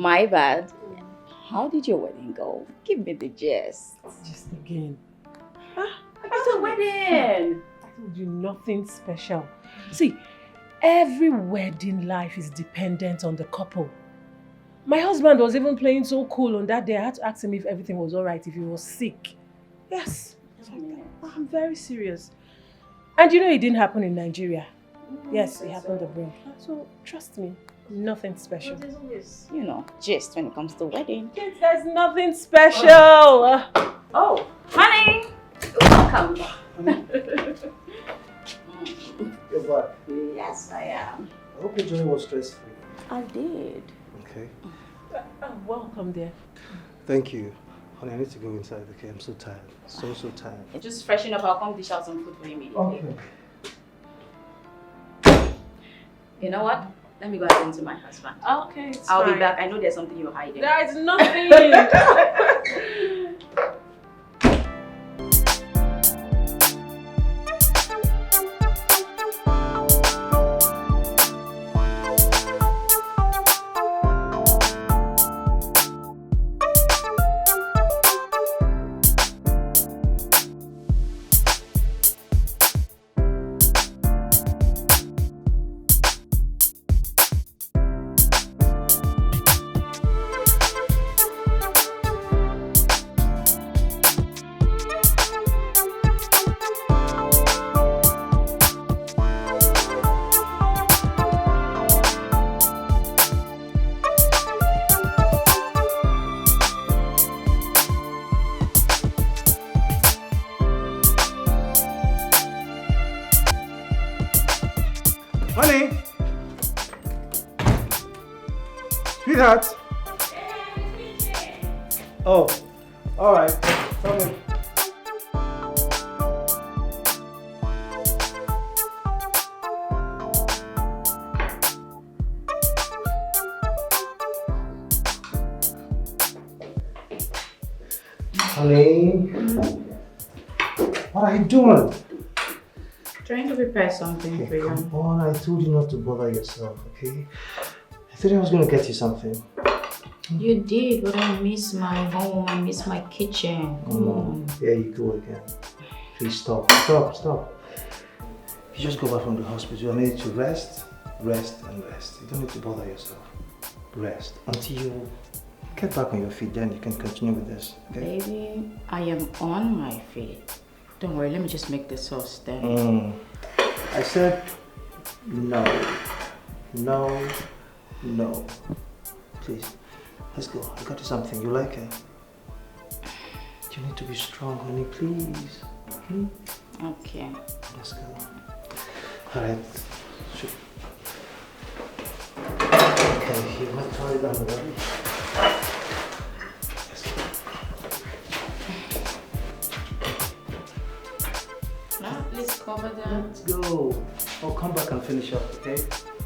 My bad. How did your wedding go? Give me the gist. Just again. About a wedding? I told you nothing special. See, every wedding life is dependent on the couple. My husband was even playing so cool on that day. I had to ask him if everything was alright, if he was sick. Yes. I'm very serious. And you know it didn't happen in Nigeria. Yes, it happened abroad. So trust me, nothing special. But there's always, you know, gist when it comes to wedding. Yes, there's nothing special. Oh, honey! Welcome. You're back. Yes, I am. I hope your journey was stress-free. I did. Okay. Welcome there. Thank you. Honey, I need to go inside, okay? I'm so tired. So tired. Just freshen up. I'll come dish out some food for you immediately. Okay. You know what? Let me go attend to my husband. Okay, I'll be back. I know there's something you're hiding. There is nothing. Honey! Sweetheart! Oh, alright. Come in. Honey? What are you doing? Trying to prepare something for you. Come on, I told you not to bother yourself, okay? I thought I was going to get you something. You did, but I miss my home. I miss my kitchen. Come on. There you go again. Please stop. You just go back from the hospital. I need you to rest. You don't need to bother yourself. Rest until you get back on your feet, then you can continue with this, okay? Baby, I am on my feet. Don't worry, let me just make the sauce then. I said no. Please, let's go. I got you something. You like it? You need to be strong, honey, please. Okay. Let's go. Alright. Okay, you might try it down, right? Let's cover that. Let's go. I'll come back and finish up, okay?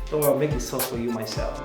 Don't worry, I'll make the sauce for you myself.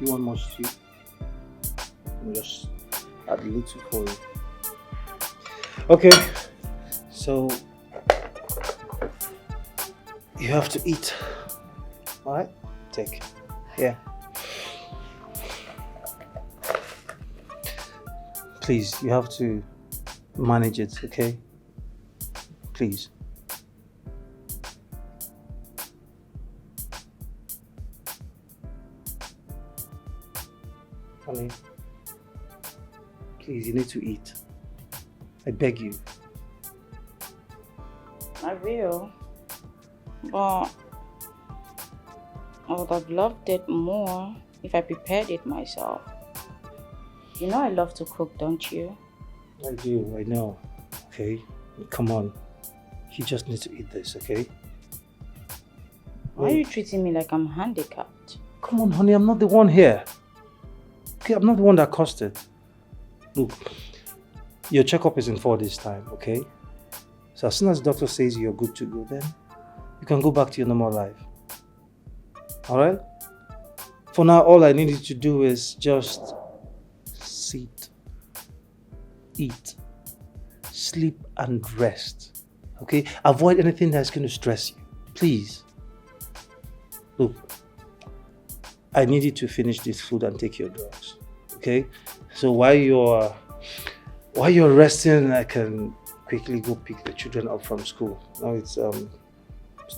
You want more stew? I'll just add a little for you. Okay, so you have to eat. Alright? Take. Yeah. Please, you have to manage it, okay? Please. Honey, please, you need to eat. I beg you. I will. But I would have loved it more if I prepared it myself. You know I love to cook, don't you? I do, I know. Okay? Come on. You just need to eat this, okay? Why are you treating me like I'm handicapped? Come on, honey, I'm not the one here. Okay, I'm not the one that caused it. Look, your checkup is in 4 days' time, okay? So as soon as the doctor says you're good to go, then you can go back to your normal life. Alright? For now, all I need you to do is just sit, eat, sleep and rest. Okay? Avoid anything that's going to stress you. Please. Look, I need you to finish this food and take your drugs. Okay? So while you're resting, I can quickly go pick the children up from school. Now it's 2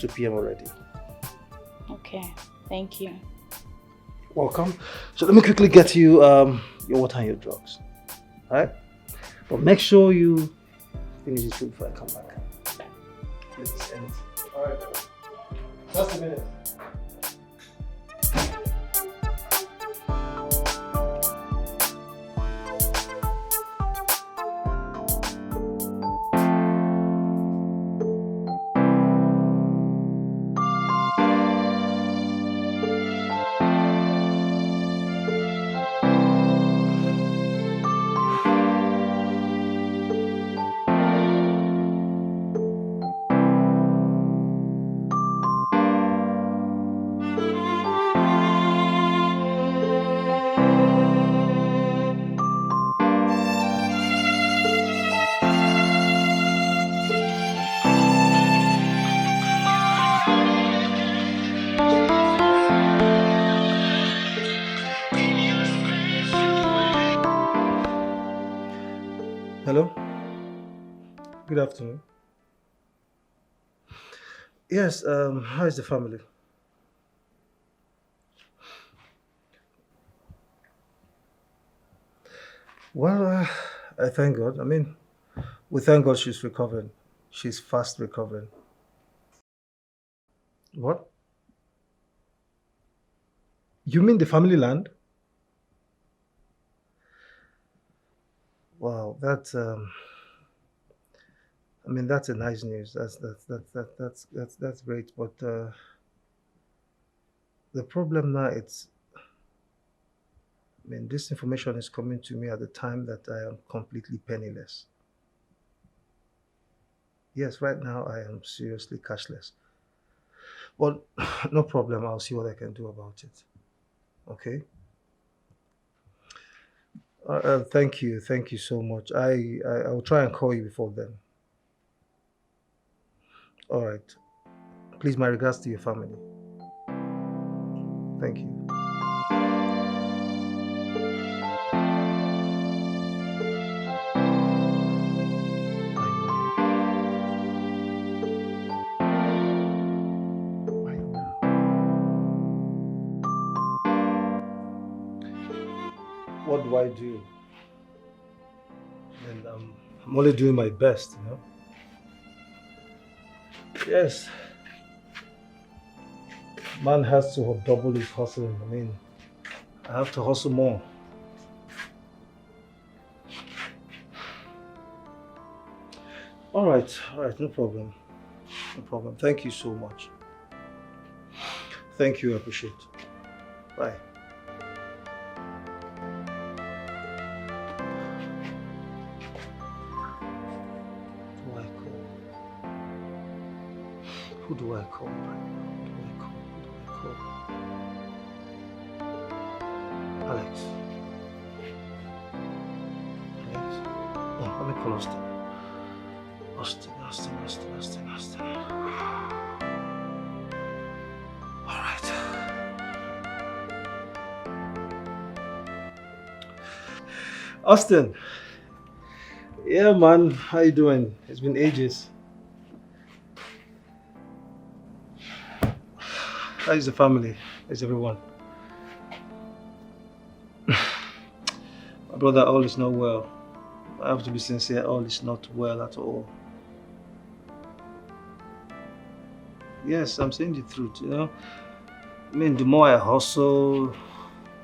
p.m. already. Okay, thank you. Welcome. So let me quickly get you your water and your drugs. Alright? But make sure you finish this food before I come back. Let's end. Alright. Just a minute. Hello? Good afternoon. Yes, how is the family? Well, I thank God. I mean, we thank God she's recovering. She's fast recovering. What? You mean the family land? Wow, that's I mean that's a nice news. That's great. But the problem now I mean this information is coming to me at the time that I am completely penniless. Yes, right now I am seriously cashless. Well, no problem. I'll see what I can do about it. Okay. Thank you. Thank you so much. I will try and call you before then. All right. Please, my regards to your family. Thank you. What do I do? And I'm only doing my best, you know. Yes. Man has to double his hustling. I mean, I have to hustle more. All right, no problem. No problem. Thank you so much. Thank you, I appreciate it. Bye. Who do I call right now? Who do I call? Alex. Alex? Oh, let me call Austin. Austin. All right. Austin. Yeah, man. How you doing? It's been ages. How is the family? How's everyone? Brother, all is not well. I have to be sincere, all is not well at all. Yes, I'm saying the truth, you know. I mean, the more I hustle,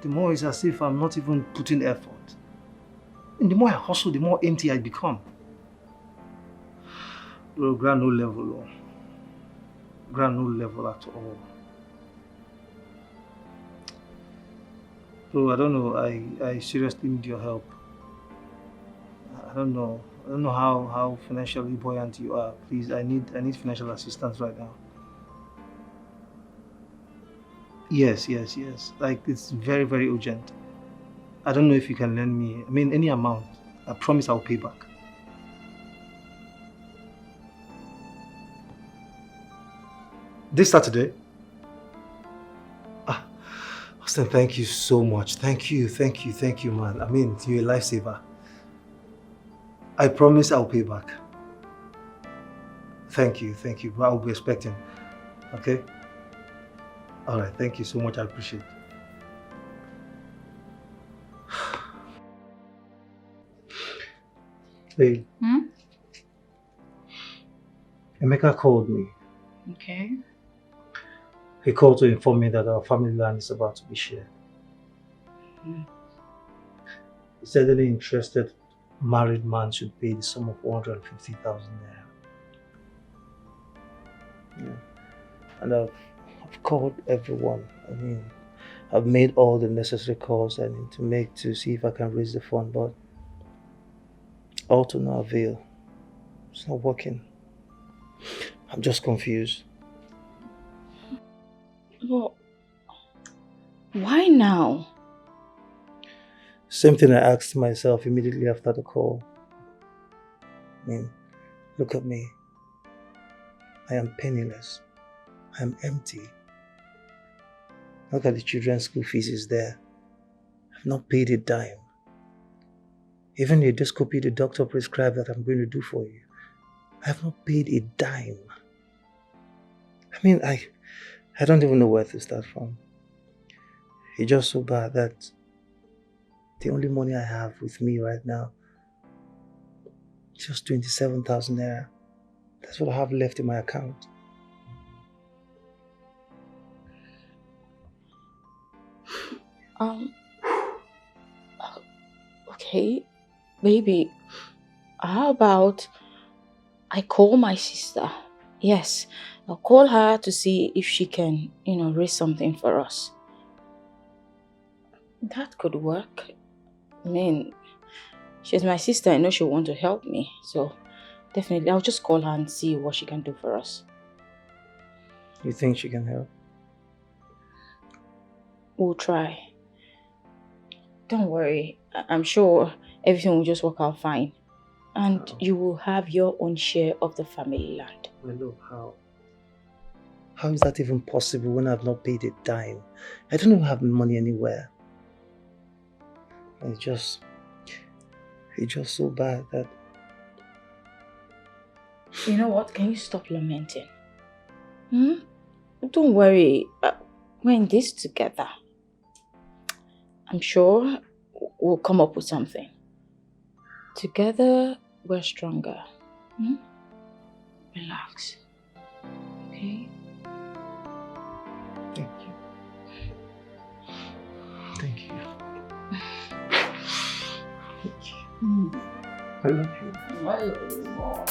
the more it's as if I'm not even putting effort. And the more I hustle, the more empty I become. Bro, grand no level, grand no level at all. Bro, I don't know, I seriously need your help. I don't know how financially buoyant you are. Please, I need financial assistance right now. Yes. Like, it's very, very urgent. I don't know if you can lend me, I mean, any amount. I promise I'll pay back. This Saturday? Ah, Austin, thank you so much. Thank you, man. I mean, you're a lifesaver. I promise I'll pay back. Thank you. I'll be expecting. Okay? Alright, thank you so much. I appreciate it. Hey. Emeka called me. Okay. He called to inform me that our family land is about to be shared. He said any interested married man should pay the sum of 150,000 naira. Yeah. And I've called everyone. I mean, I've made all the necessary calls I need to make to see if I can raise the fund, but all to no avail. It's not working. I'm just confused. Well, why now? Same thing I asked myself immediately after the call. I mean, look at me. I am penniless. I am empty. Look at the children's school fees is there. I've not paid a dime. Even the endoscopy the doctor prescribed that I'm going to do for you, I have not paid a dime. I mean, I don't even know where to start from. It's just so bad that the only money I have with me right now is just 27,000 naira. That's what I have left in my account. Okay, baby, how about I call my sister? Yes, I'll call her to see if she can, raise something for us. That could work. I mean, she's my sister. I know she'll want to help me. So, definitely, I'll just call her and see what she can do for us. You think she can help? We'll try. Don't worry. I'm sure everything will just work out fine. And you will have your own share of the family land. My love, how? How is that even possible when I've not paid a dime? I don't even have money anywhere. It's just so bad that... You know what? Can you stop lamenting? Don't worry. We're in this together. I'm sure we'll come up with something. Together, we're stronger. Relax. Okay? Thank you. Thank you. I love you. I love you more.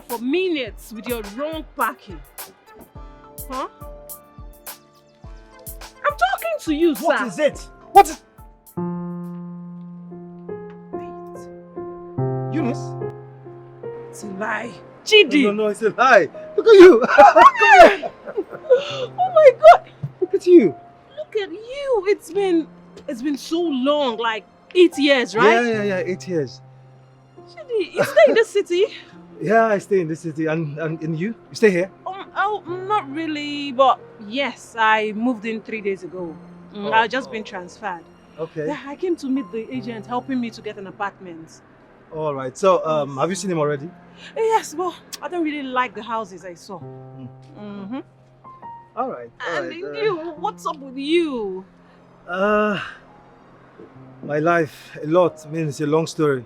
For minutes with your wrong packing. Huh? I'm talking to you, sir. What is it? What is... Wait. Unice? It's a lie. Chitty! No, I said hi. Look at you. Oh my God! Look at you. Look at you! It's been so long, like 8 years, right? Yeah, 8 years. Chitty, you stay in the city? Yeah, I stay in this city. And you? You stay here? Not really, but yes, I moved in 3 days ago. I've just been transferred. Okay. Yeah, I came to meet the agent helping me to get an apartment. All right. So, have you seen him already? Yes, but I don't really like the houses I saw. Mm-hmm. All right. And you, what's up with you? My life, a lot. I mean, it's a long story.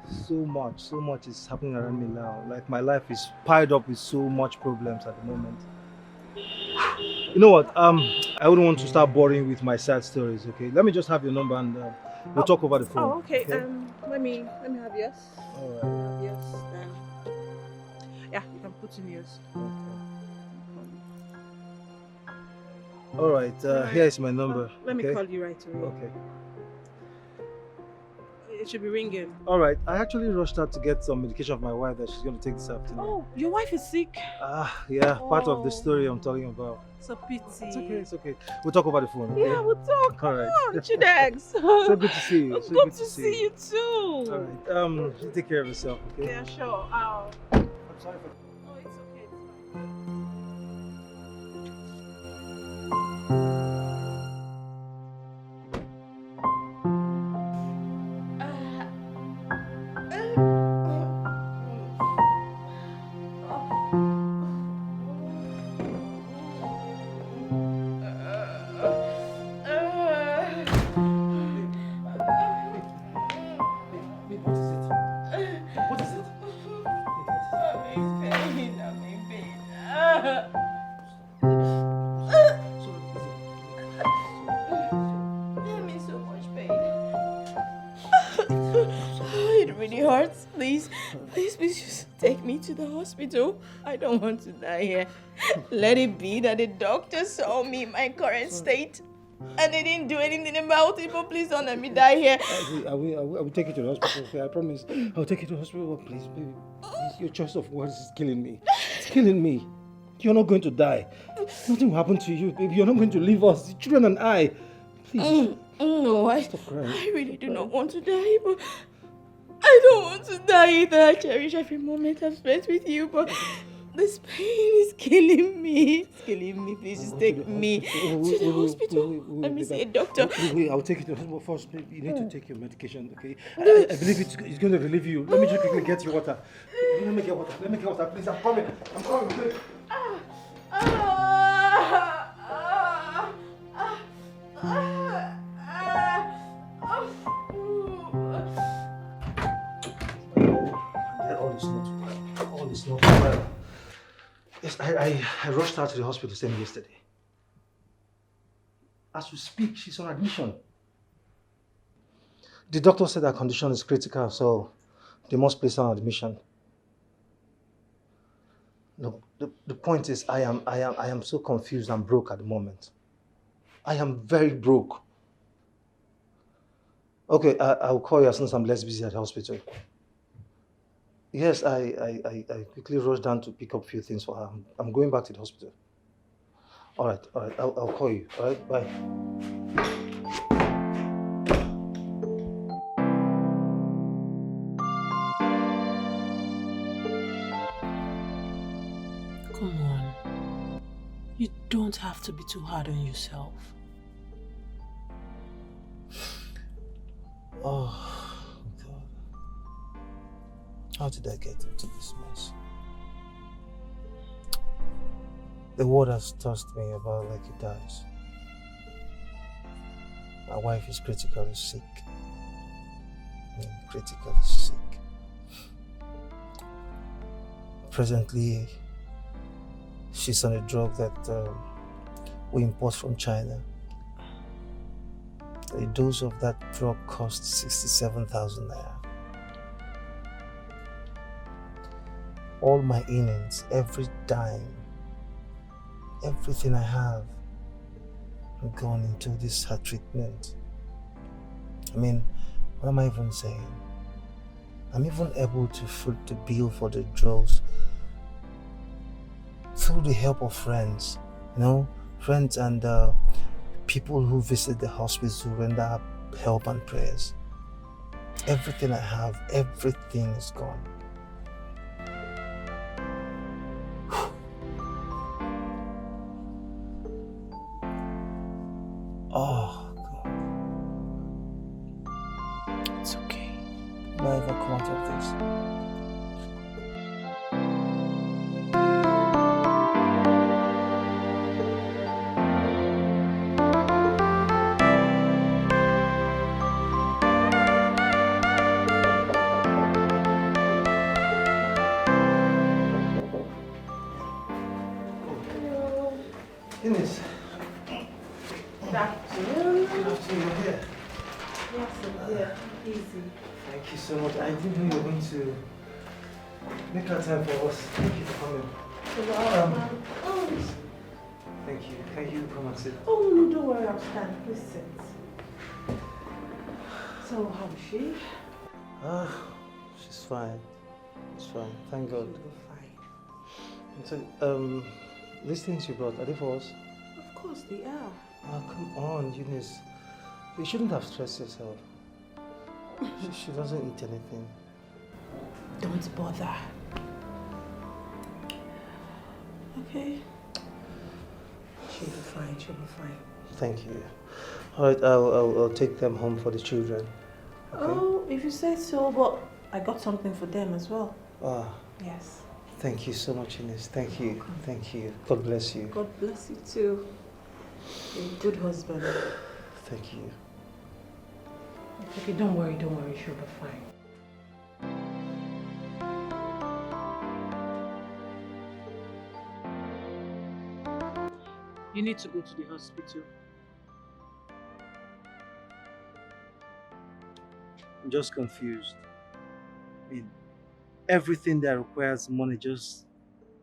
So much is happening around me now. Like, my life is piled up with so much problems at the moment. You know what? I wouldn't want to start boring with my sad stories. Okay, let me just have your number and we'll talk over the phone. Oh, okay. Let me have yours. All right. Yours. Yeah, you can put in yours. All right. Here is my number. Let me call you right away. Okay. It should be ringing. All right. I actually rushed out to get some medication for my wife that she's going to take this afternoon. Oh, your wife is sick? Yeah. Part of the story I'm talking about. It's a pity. It's okay. We'll talk over the phone. Okay? Yeah, we'll talk. All right. Come on, Chidex. So good to see you. Good to see you too. All right. You take care of yourself, okay? Yeah, sure. I'm sorry for... Oh, it's okay. It's fine. Please just take me to the hospital. I don't want to die here. Let it be that the doctor saw me in my current state and they didn't do anything about it, but please don't let me die here. I will take you to the hospital, okay? I promise. I'll take you to the hospital. Oh, please, baby. Please, your choice of words is killing me. It's killing me. You're not going to die. Nothing will happen to you, baby. You're not going to leave us, the children and I. Please. No, Stop crying. I really do not want to die, but I don't want to die either. I cherish every moment I've spent with you, but this pain is killing me. It's killing me. Please just take me to the hospital. Let me see a doctor. Wait, I'll take you to the hospital first. Baby. You need to take your medication, okay? I believe it's going to relieve you. Let me just quickly get you water. Let me get water. Please, I'm coming. Please. All is not well. Yes, I rushed her to the hospital same yesterday. As we speak, she's on admission. The doctor said her condition is critical, so they must place her on admission. Look, the point is, I am so confused and broke at the moment. I am very broke. Okay, I'll call you as soon as I'm less busy at the hospital. Yes, I quickly rushed down to pick up a few things for her. I'm going back to the hospital. All right, I'll call you. All right, bye. Come on. You don't have to be too hard on yourself. Oh, God. How did I get into this mess? The world has tossed me about like it does. My wife is critically sick. Critically sick. Presently, she's on a drug that we import from China. A dose of that drug costs 67,000 naira. All my innings, every dime, everything I have gone into this her treatment. I mean, what am I even saying? I'm even able to foot the bill for the drugs through the help of friends, friends and people who visit the hospital to render help and prayers. Everything I have, everything is gone. Oh, God. It's okay. Will I ever come out of this? Unice. Good afternoon. Good afternoon, you're here. Yes, I'm here. Easy. Thank you so much. I didn't know you were going to make that time for us. Thank you for coming. Thank you. Can you come and sit? Oh, no, don't worry, I'll stand. Please sit. So, how is she? She's fine. She's fine. Thank God. She'll be fine. So, these things you brought, are they for us? Of course they are. Oh, come on, Unice. You shouldn't have stressed yourself. She doesn't eat anything. Don't bother. Okay. She'll be fine, she'll be fine. Thank you. Alright, I'll take them home for the children. Okay? Oh, if you say so, but I got something for them as well. Ah, Yes. thank you so much, Unice. Thank you. Thank you. God bless you. God bless you too. You're a good husband. Thank you. Okay, don't worry, she'll be fine. You need to go to the hospital. I'm just confused. I mean, everything that requires money just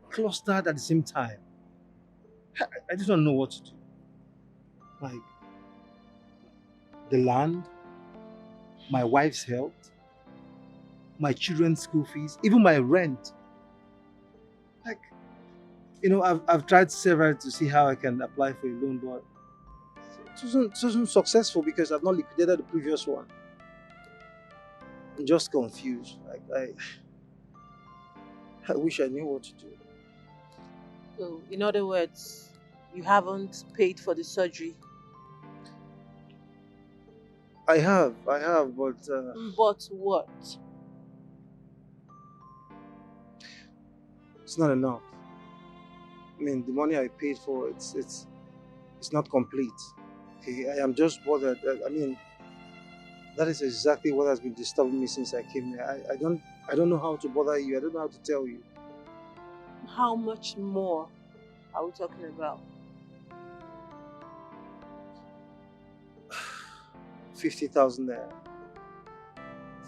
clustered at the same time. I just don't know what to do. Like, the land, my wife's health, my children's school fees, even my rent. Like, I've tried several to see how I can apply for a loan, but it wasn't successful because I've not liquidated the previous one. I'm just confused. Like, I wish I knew what to do. So, in other words, you haven't paid for the surgery. I have, but But what? it's not enough. I mean, the money I paid for, it's not complete. Okay, I am just bothered. I mean, that is exactly what has been disturbing me since I came here. I don't know how to bother you. I don't know how to tell you. How much more are we talking about? 50,000 naira.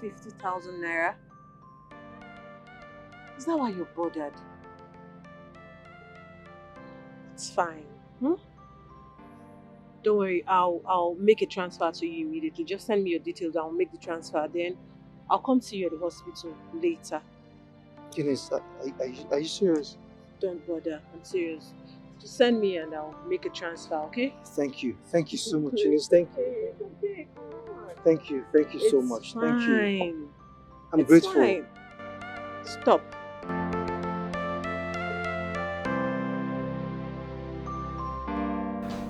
50,000 naira? Is that why you're bothered? It's fine. Don't worry, I'll make a transfer to you immediately. Just send me your details, I'll make the transfer. Then I'll come see you at the hospital later. Unice, are you serious? Don't bother, I'm serious. Just send me and I'll make a transfer, okay? Thank you so much, Unice. Thank you. Okay, come on. Thank you so much. Thank you. Fine. I'm It's grateful. Fine. Stop.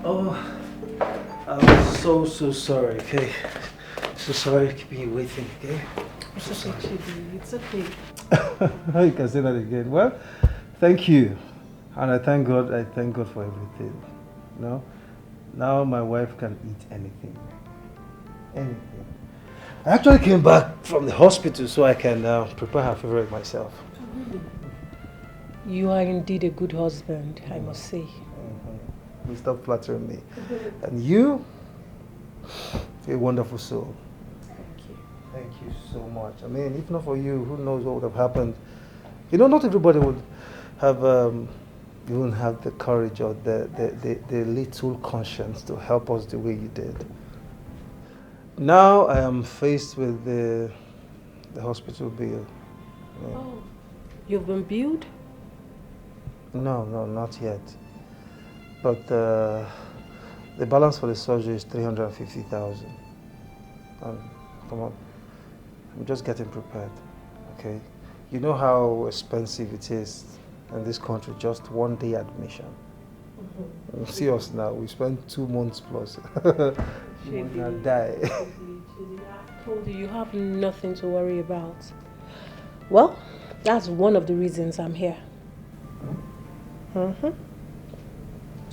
Oh, I'm so sorry, okay? So sorry keeping you waiting, okay? It's okay, Chitty. It's okay. You can say that again. Well, thank you. And I thank God for everything. Now my wife can eat anything. Anything. I actually came back from the hospital so I can prepare her favorite myself. You are indeed a good husband, I must say. Stop flattering me. And you're a wonderful soul. Thank you. Thank you so much. I mean, if not for you, who knows what would have happened? Not everybody would have even have the courage or the little conscience to help us the way you did. Now I am faced with the the hospital bill. Yeah. Oh, you've been billed? No, not yet. But the balance for the surgery is 350,000. Come on, I'm just getting prepared, okay? You know how expensive it is in this country, just 1 day admission. See us now, we spent 2 months plus. You will not die. I told you, you have nothing to worry about. Well, that's one of the reasons I'm here. Do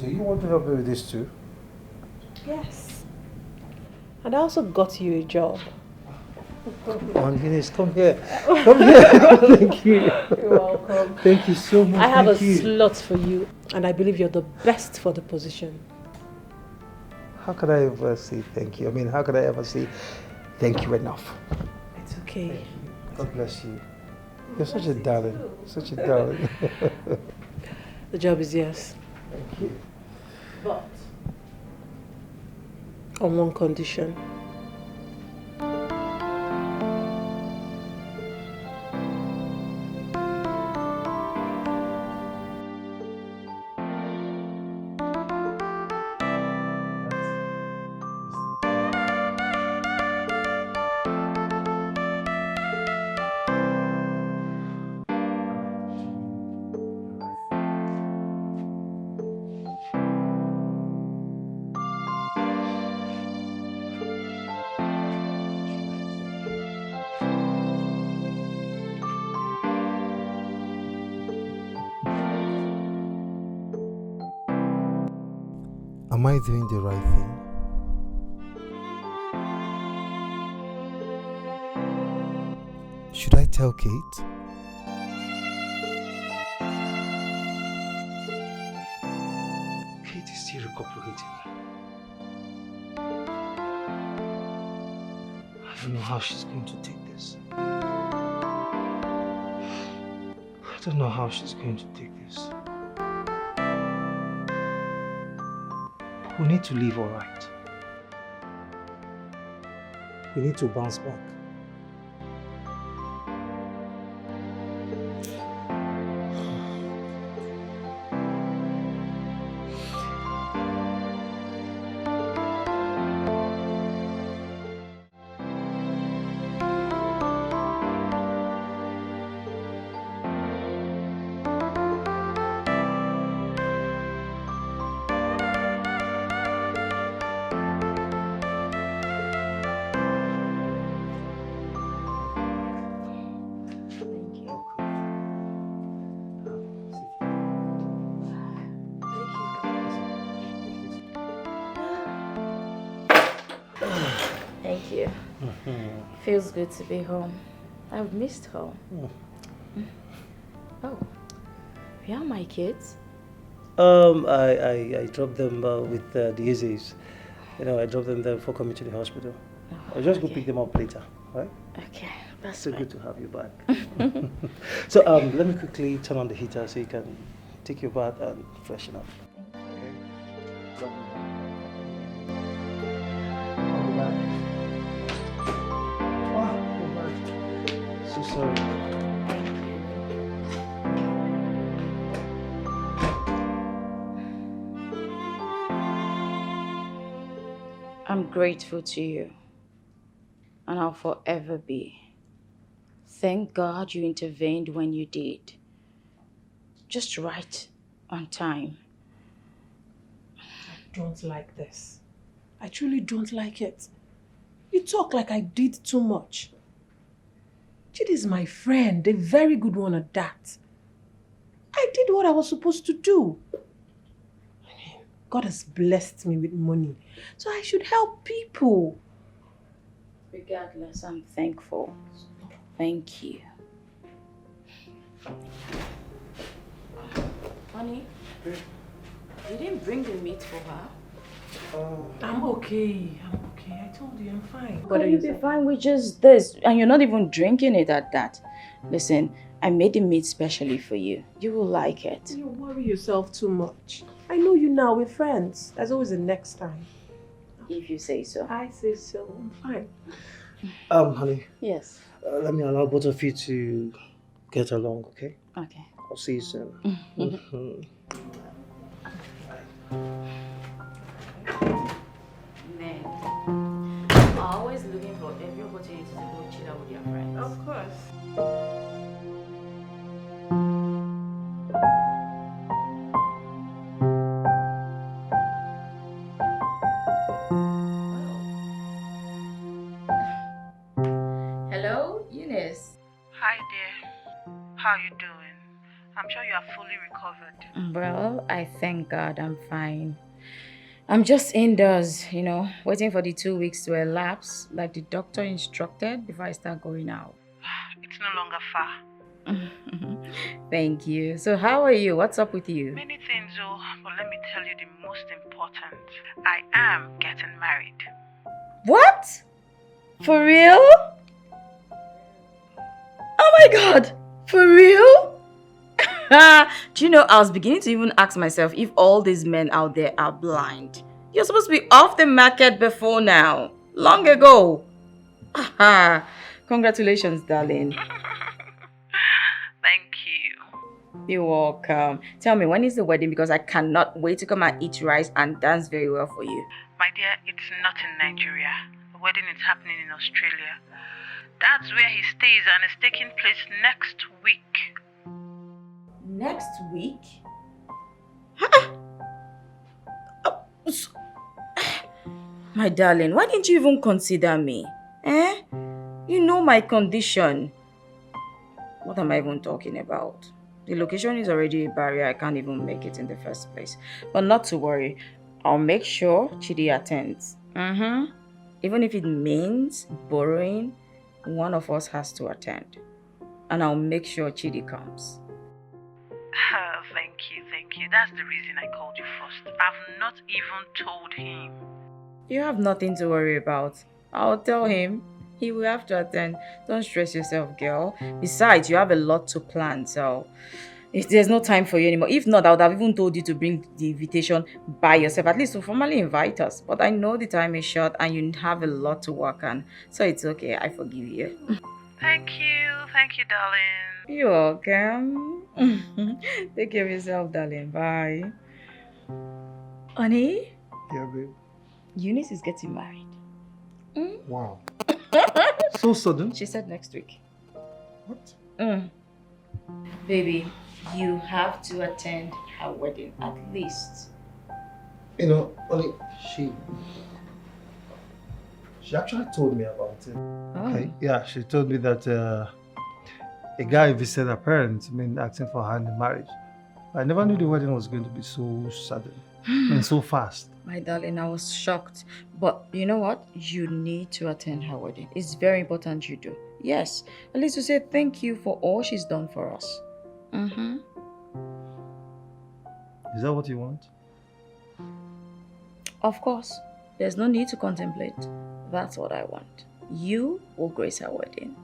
you want to help me with this too? Yes. And I also got you a job. Come on, Unice, come here. Come here. Thank you. You're welcome. Thank you so much. I have Thank a you. slot for you, and I believe you're the best for the position. How could I ever say thank you? I mean, how could I ever say thank you enough? It's okay. God bless you. You're such a darling. Such a darling. The job is yours. Thank you. But on one condition. Am I doing the right thing? Should I tell Kate? Kate is still recuperating. I don't know how she's going to take this. I don't know how she's going to take this. We need to live all right. We need to bounce back. Thank you. Feels good to be home. I've missed home. Oh, where are my kids? I dropped them with the Uzis. You know, I dropped them there before coming to the hospital. Oh, I'll just go okay. pick them up later, right? Okay, that's So fine. good to have you back. So let me quickly turn on the heater so you can take your bath and freshen up. So sorry. I'm grateful to you, and I'll forever be. Thank God you intervened when you did. Just right on time. I don't like this. I truly don't like it. You talk like I did too much. Chitty is my friend, a very good one at that. I did what I was supposed to do. I mean, God has blessed me with money, so I should help people. Regardless, I'm thankful. Thank you. Honey, you didn't bring the meat for her? I'm okay. I told you I'm fine. But you'll be fine with just this, and you're not even drinking it at that. Listen, I made the meat specially for you. You will like it. You worry yourself too much. I know you now, we're friends. There's always a next time. If you say so. I say so. I'm fine. Honey. Yes. Let me allow both of you to get along, okay? Okay. I'll see you soon. Mhm. Man, always looking for every opportunity to go chill out with your friends. Of course. Hello, Unice. Hi there. How you doing? I'm sure you are fully recovered. Well, I thank God I'm fine. I'm just indoors, waiting for the 2 weeks to elapse, like the doctor instructed, before I start going out. It's no longer far. Thank you. So, how are you? What's up with you? Many things, oh, but let me tell you the most important. I am getting married. What? For real? Oh my God! For real? Do you know, I was beginning to even ask myself if all these men out there are blind. You're supposed to be off the market before now. Long ago. Congratulations, darling. Thank you. You're welcome. Tell me, when is the wedding? Because I cannot wait to come and eat rice and dance very well for you. My dear, it's not in Nigeria. The wedding is happening in Australia. That's where he stays and it's taking place next week. Next week? My darling, why didn't you even consider me? Eh? You know my condition. What am I even talking about? The location is already a barrier. I can't even make it in the first place. But not to worry. I'll make sure Chitty attends. Even if it means borrowing, one of us has to attend. And I'll make sure Chitty comes. Thank you. That's the reason I called you first. I've not even told him. You have nothing to worry about. I'll tell him. He will have to attend. Don't stress yourself, girl. Besides, you have a lot to plan, so if there's no time for you anymore. If not, I would have even told you to bring the invitation by yourself, at least to formally invite us. But I know the time is short and you have a lot to work on, so it's okay. I forgive you. Thank you, darling. You're welcome. Take care of yourself, darling. Bye. Honey, Yeah, babe. Unice is getting married. Wow. So sudden. She said next week. What? Baby, you have to attend her wedding at least. You know, only she actually told me about it. Okay. Yeah, she told me that a guy visited her parents, asking for her hand in marriage. I never knew the wedding was going to be so sudden and so fast. My darling, I was shocked. But you know what? You need to attend her wedding. It's very important you do. Yes, at least to say thank you for all she's done for us. Is that what you want? Of course. There's no need to contemplate. That's what I want. You will grace her wedding.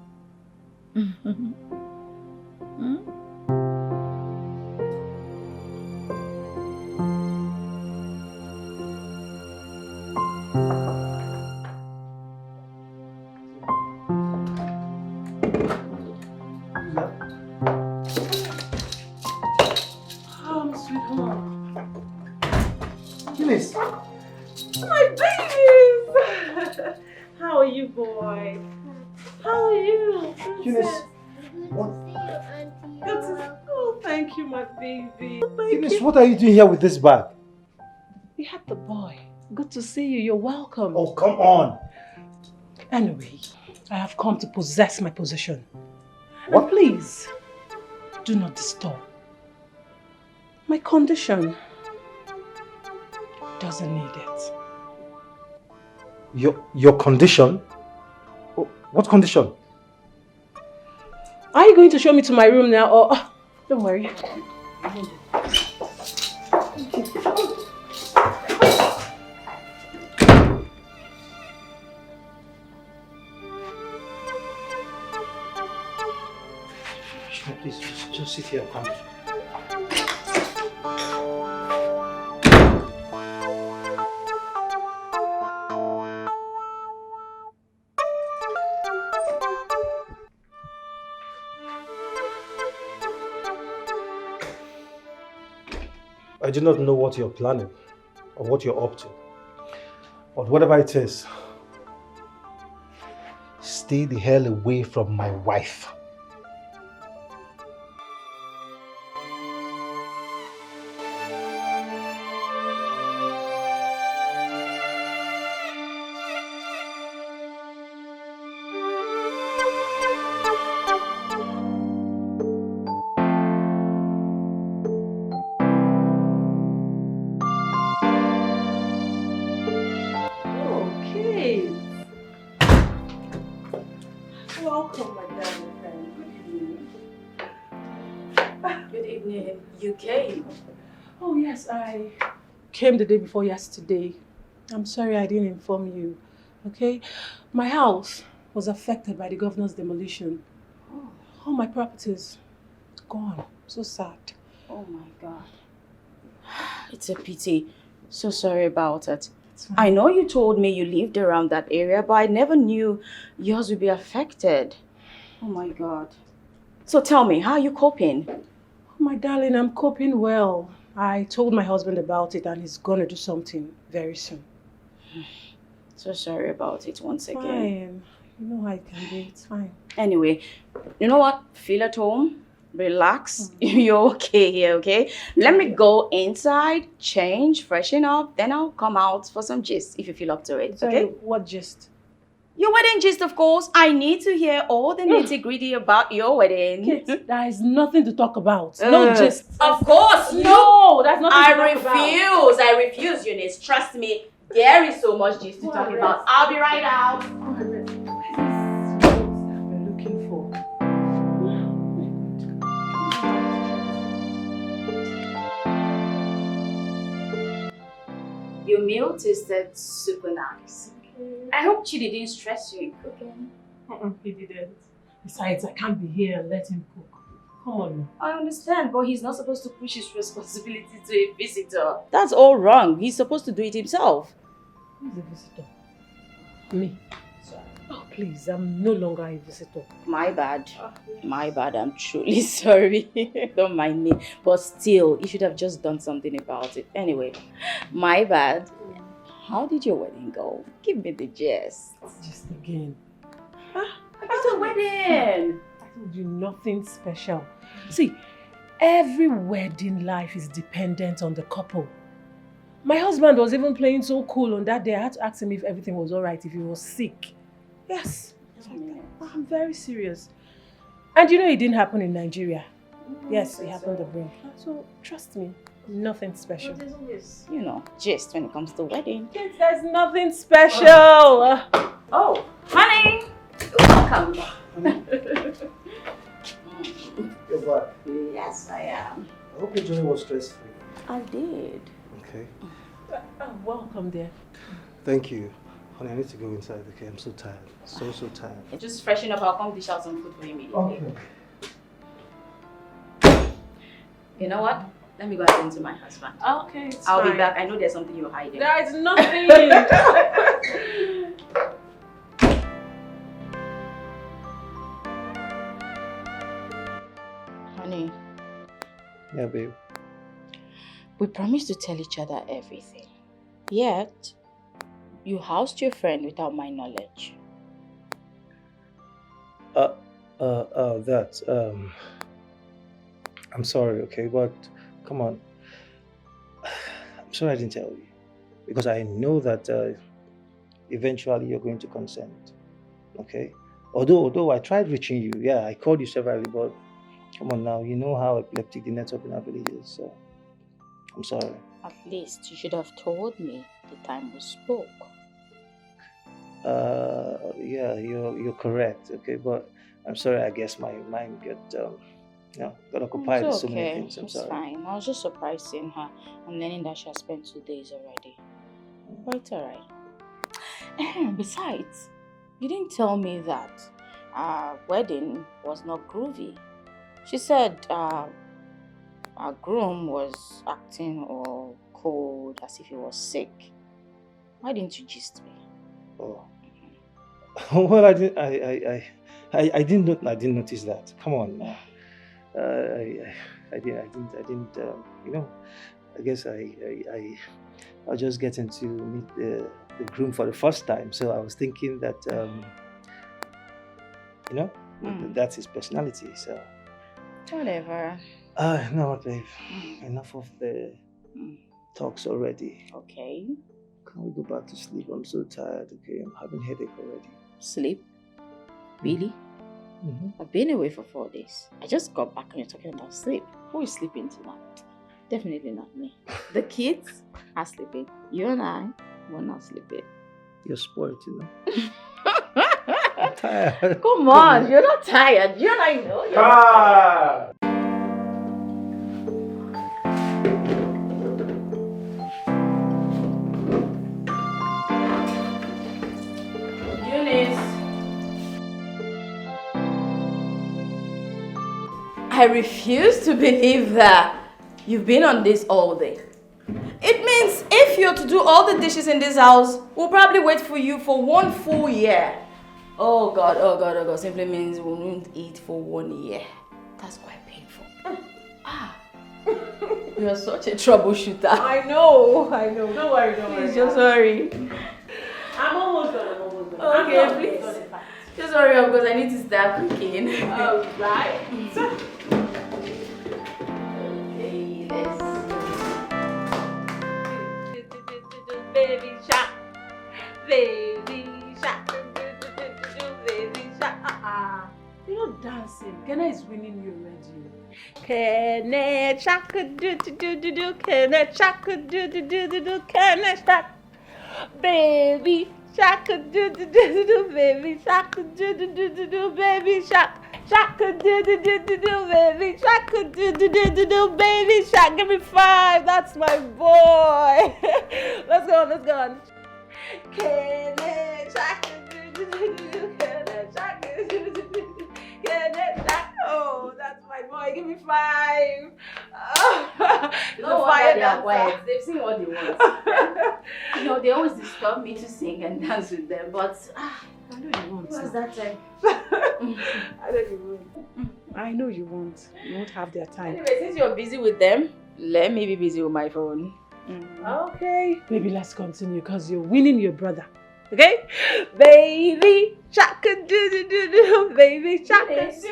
Unice! My babies! How are you, boy? How are you? Unice! What? Good to Oh, thank you, my baby. Unice, what are you doing here with this bag? We had the boy. Good to see you. You're welcome. Oh, come on! Anyway, I have come to possess my position. What? And please, do not disturb. My condition doesn't need it. Your condition? Oh, what condition? Are you going to show me to my room now or... Oh, don't worry. Please, just sit here and come. I do not know what you're planning or what you're up to. But whatever it is, stay the hell away from my wife. Okay. Welcome, my darling friend. Good evening. You came. Oh yes, I came the day before yesterday. I'm sorry I didn't inform you. Okay? My house was affected by the governor's demolition. All my properties gone. So sad. Oh my God. It's a pity. So sorry about it. It's I know you told me you lived around that area, but I never knew yours would be affected. Oh my God. So tell me, how are you coping? Oh, my darling, I'm coping well. I told my husband about it and he's gonna do something very soon. So sorry about it once again. Fine. You know how it can be. It's fine. Anyway, you know what? Feel at home. Relax. You're okay here, okay? Let me go inside, change, freshen up, then I'll come out for some gist if you feel up to it, Sorry, okay? what gist? Your wedding gist, of course. I need to hear all the nitty-gritty about your wedding. Kate, there is nothing to talk about. No gist. Of course, No, that's nothing to talk about. I refuse, Unice. Trust me, there is so much gist to talk about. I'll be right out. I've been looking for. Your meal tasted super nice. I hope Chitty didn't stress you in cooking. He didn't. Besides, I can't be here and let him cook. Come on now. I understand, but he's not supposed to push his responsibility to a visitor. That's all wrong. He's supposed to do it himself. Who's the visitor? Me. Sorry. Oh, please, I'm no longer a visitor. My bad. My bad. I'm truly sorry. Don't mind me. But still, you should have just done something about it. Anyway, my bad. How did your wedding go? Give me the gist. Just again. About the wedding. I told you nothing special. See, every wedding life is dependent on the couple. My husband was even playing so cool on that day. I had to ask him if everything was alright, if he was sick. Yes. I'm very serious. And you know it didn't happen in Nigeria. Yes, it happened abroad. So trust me, nothing special. There's always, gist when it comes to wedding. Yes, there's nothing special. Oh, honey! Welcome. You're back. Yes, I am. I hope your journey was stress-free. I did. Okay. Welcome there. Thank you. Honey, I need to go inside, okay? I'm so tired. So tired. Just freshen up. I'll come dish out some food for you immediately. Okay. You know what? Let me go attend to my husband. Okay, it's I'll fine. be back. I know there's something you're hiding. There is nothing. Honey, Yeah, babe. we promised to tell each other everything. Yet, you housed your friend without my knowledge. I'm sorry, okay, but come on. I'm sorry I didn't tell you. Because I know that eventually you're going to consent, okay? Although I tried reaching you, yeah, I called you severally, but come on now, you know how epileptic the network in our village is, so I'm sorry. At least you should have told me the time we spoke. Yeah, you're correct, okay, but I'm sorry, I guess my mind got occupied with so many things. I'm sorry. It's fine. I was just surprised seeing her and learning that she has spent 2 days already. But it's alright. Besides, you didn't tell me that our wedding was not groovy. She said our groom was acting all cold as if he was sick. Why didn't you gist me? Oh. Well, I didn't notice that. Come on now. I didn't. I guess I was just getting to meet the groom for the first time, so I was thinking that you know, that's his personality. So Whatever. no, babe. Enough of the talks already. Okay. Can we go back to sleep? I'm so tired. Okay, I'm having headache already. Sleep? Really? I've been away for 4 days. I just got back and you're talking about sleep. Who is sleeping tonight? Definitely not me. The kids are sleeping. You and I were not sleeping. You're spoiled, you know. I'm tired. Come on, you're not tired. You and I know you're not tired. Unice. I refuse to believe that you've been on this all day. It means if you're to do all the dishes in this house, we'll probably wait for you for 1 full year. Oh God, oh God, oh God, simply means we won't eat for 1 year. That's quite painful. You're such a troubleshooter. I know. Don't worry, Please, just worry. I'm almost done. Okay, please. Just hurry up because I need to start cooking. Alright. Okay, let's Baby shark, baby shark, baby shark. You're not dancing. Kenna is winning you already. Kenna shark, do. Kenna shark, do. Kenna shark, baby shark, do. Baby shark, do. Baby shark. Shark, do, baby. Shark, do, baby. Shark, give me 5. That's my boy. Let's go on. Kenny, shark, do, Kenny, shark, do, Kenny, shark. Oh, that's my boy. Give me 5. no wonder they are quiet. They've seen what they want. You know, they always disturb me to sing and dance with them, but I know you won't. what's that time? I know you won't. You won't have their time. Anyway, since you're busy with them, let me be busy with my phone. Okay. Baby, let's continue because you're winning your brother. Okay? Baby, shaka do, baby, shaka do.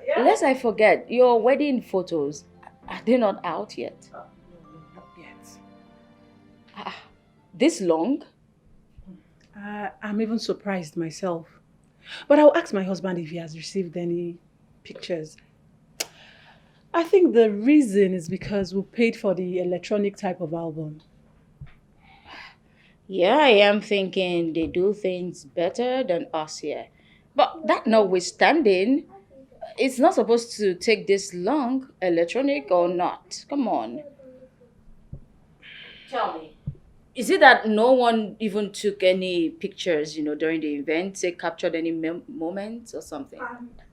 Yeah? Lest I forget, your wedding photos, are they not out yet? No, not yet. This long? I'm even surprised myself. But I'll ask my husband if he has received any pictures. I think the reason is because we paid for the electronic type of album. Yeah, I am thinking they do things better than us here. But that notwithstanding, it's not supposed to take this long, electronic or not. Come on. Tell me. Is it that no one even took any pictures, during the event, say captured any moments or something?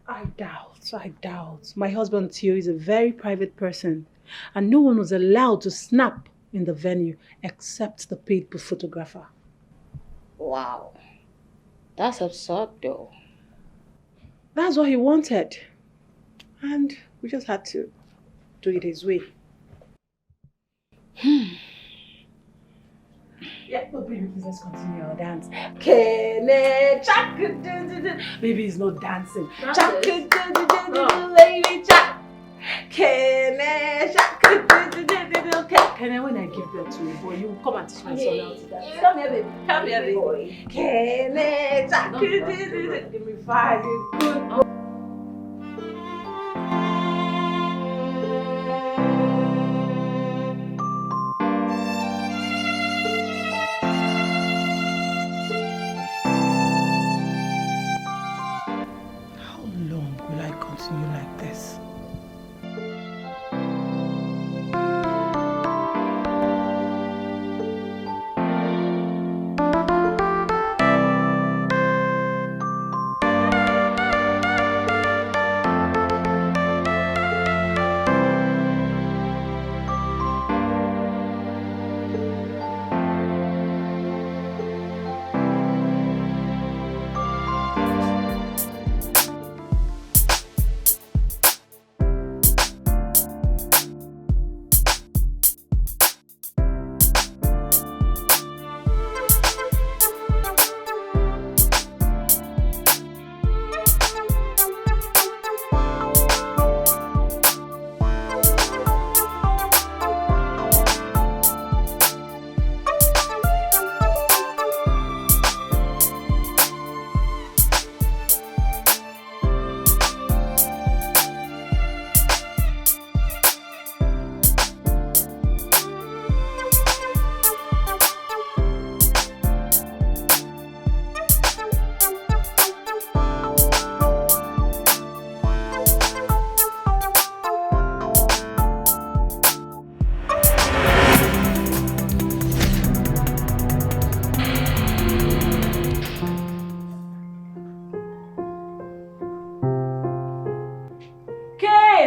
I doubt. My husband, Theo, is a very private person. And no one was allowed to snap in the venue except the paid photographer. Wow. That's absurd though. That's what he wanted. And we just had to do it his way. Yeah, but baby, please let's continue our dance. Baby is not dancing. Baby, chak. Kene, when I give birth to you, boy, you come and teach my son how to dance. Come here, baby. Come here, baby. Kene, chak. Give me 5. You good. Continue like this.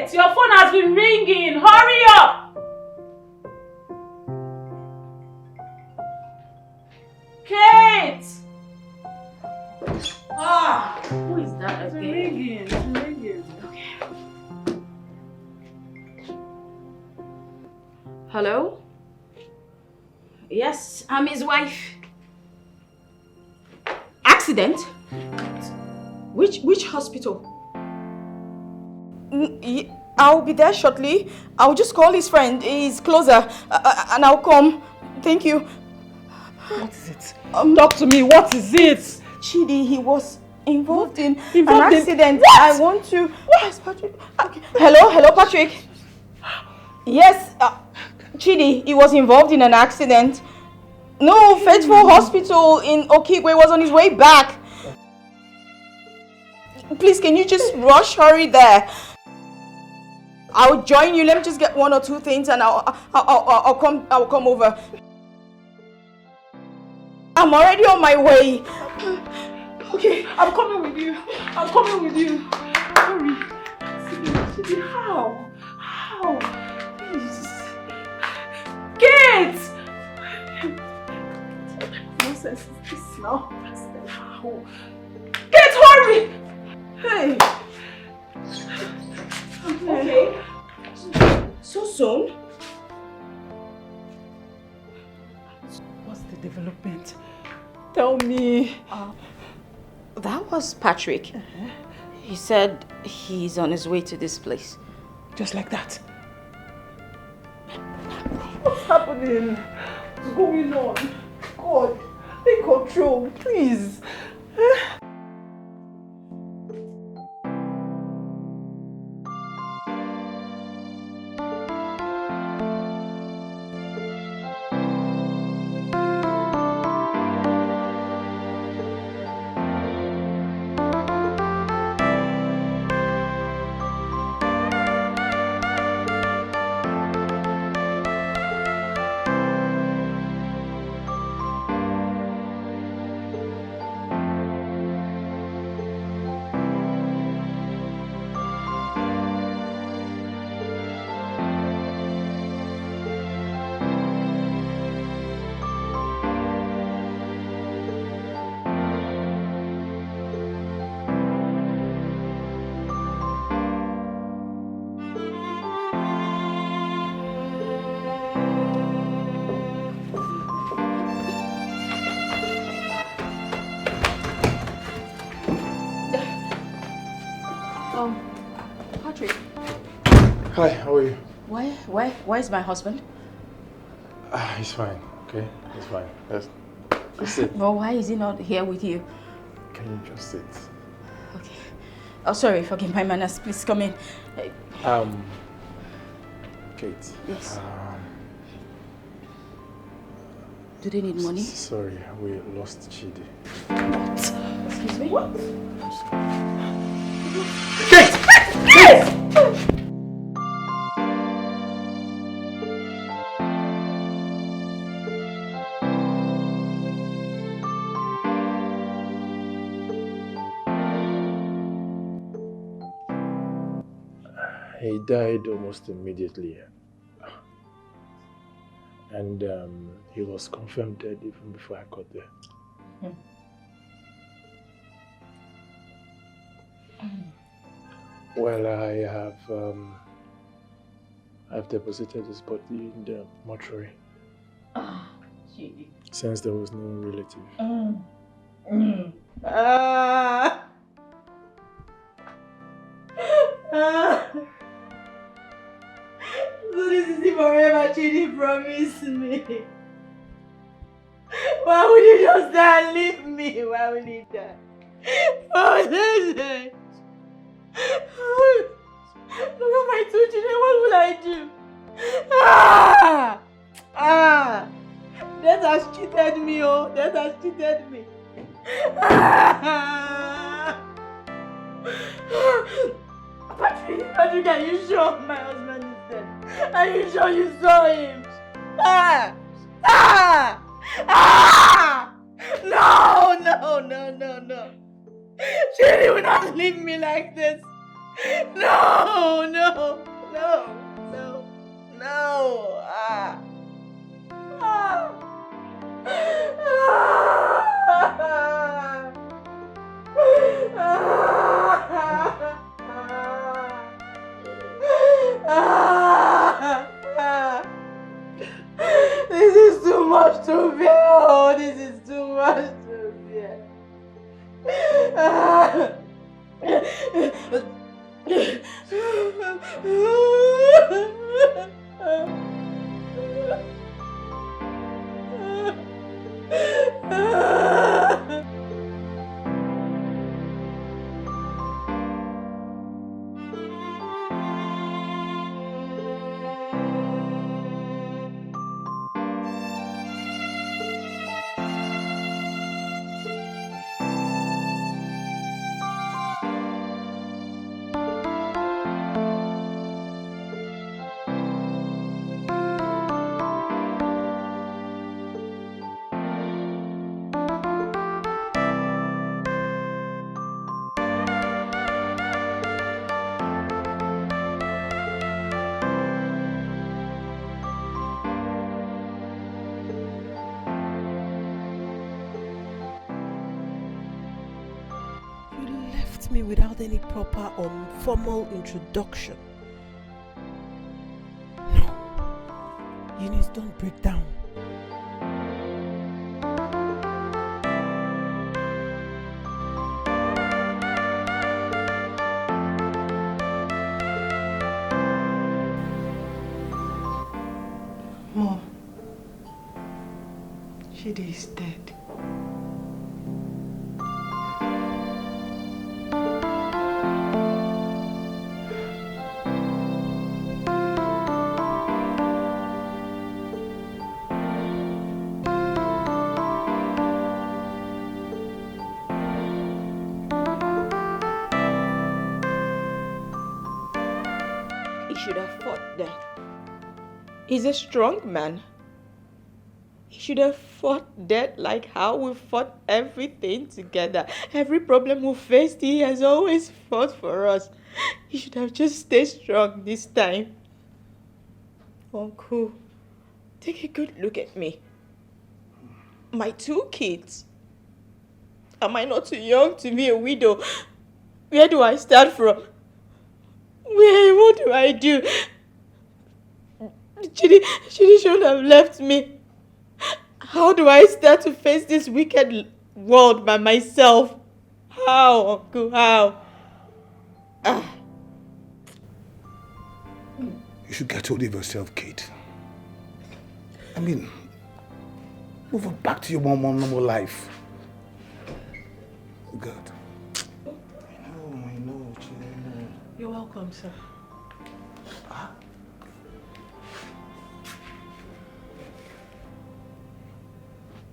Kate, your phone has been ringing. Hurry up! Kate! Who is that It's again? ringing. It's ringing. Hello? Yes, I'm his wife. Accident? Which hospital? I'll be there shortly. I'll just call his friend. He's closer. And I'll come. Thank you. What is it? Talk to me. What is it? Chitty, he was involved in an Involved in- accident. What? I want to... Yes, Patrick. Okay. Hello, Patrick. Yes, Chitty, he was involved in an accident. No, Faithful Hospital in Okigwe was on his way back. Please, can you just hurry there? I'll join you. Let me just get one or two things and I'll come over. I'm already on my way. Okay, I'm coming with you. Hurry. How? Please. Kate! What nonsense is this now? How? Kate, hurry! Hey. Okay. So soon? What's the development? Tell me. That was Patrick. He said he's on his way to this place. Just like that. What's happening? What's going on? God, take control, please. Patrick, Hi, how are you? why is my husband? He's fine, okay? He's fine. Let's sit. Well, why is he not here with you? Can you just sit? Okay. Oh, sorry, forgive my manners. Please come in. Kate. Yes. Do they need money? Sorry, we lost Chitty. Excuse me? What? He died almost immediately. And he was confirmed dead even before I got there. Well, I've deposited his body in the mortuary. Since there was no relative. So this is the forever Chitty promised me. Why would you just die and leave me? Why would he die? Why would he die? Look at my two children, what will I do? Death has cheated me, oh. Death has cheated me. Patrick, are you sure my husband is dead? Are you sure you saw him? No. Chitty will not leave me like this. No, no, no, no, no. Ah. Ah. This is too much to bear. Oh, this is too much to bear. Me without any proper or formal introduction. No. Unice, don't break down. Mom, Chitty is dead. Should have fought that. He's a strong man. He should have fought that like how we fought everything together. Every problem we faced, he has always fought for us. He should have just stayed strong this time. Uncle, take a good look at me. My 2 kids. Am I not too young to be a widow? Where do I start from? What do I do? Chitty shouldn't have left me. How do I start to face this wicked world by myself? How, Uncle, how? You should get hold of yourself, Kate. I mean, move back to your normal life. God. I know, Chitty. You're welcome, sir.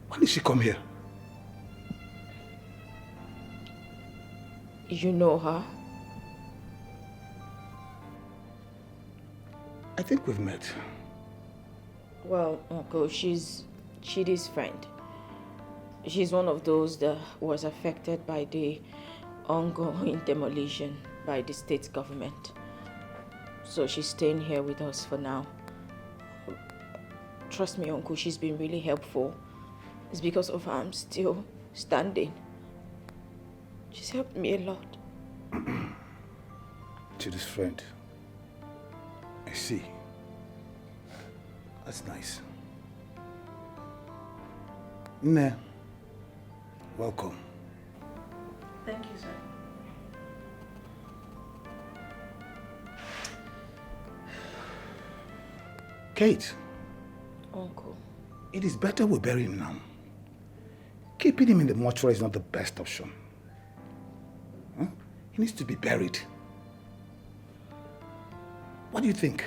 When did she come here? You know her? I think we've met. Well, Uncle, she's Chitty's friend. She's one of those that was affected by the ongoing demolition by the state government. So she's staying here with us for now. Trust me, Uncle, she's been really helpful. It's because of her I'm still standing. She's helped me a lot. Chitty's friend. I see. That's nice. Nah. Welcome. Thank you, sir. Kate. Uncle. It is better we bury him now. Keeping him in the mortuary is not the best option. Huh? He needs to be buried. What do you think?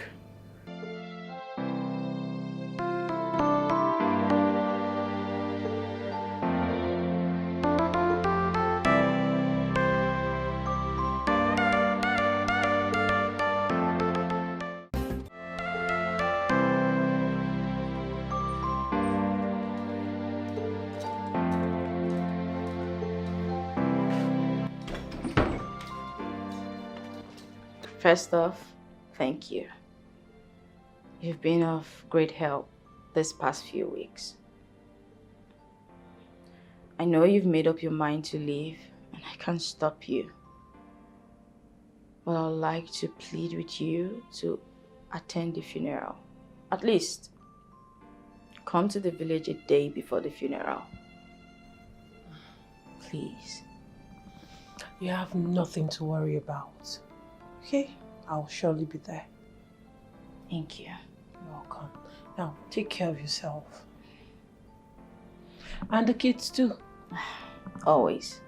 First off, thank you. You've been of great help this past few weeks. I know you've made up your mind to leave, and I can't stop you. But I'd like to plead with you to attend the funeral. At least, come to the village a day before the funeral. Please. You have nothing to worry about. Okay? I'll surely be there. Thank you. You're welcome. Now, take care of yourself. And the kids too. Always.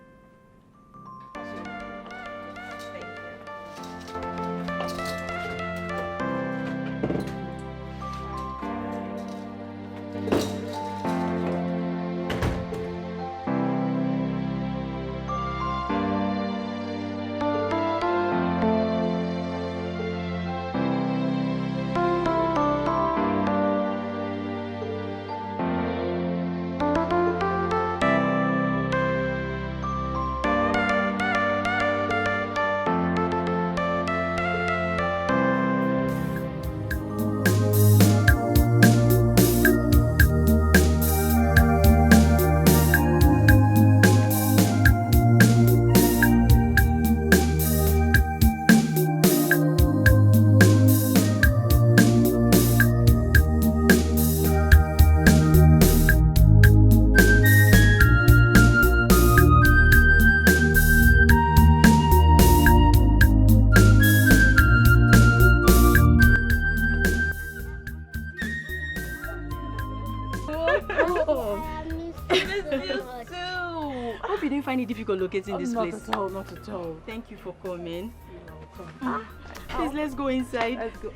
Locating this place. Not at all, not at all. Thank you for coming. You're welcome. Please, let's go inside. Let's go.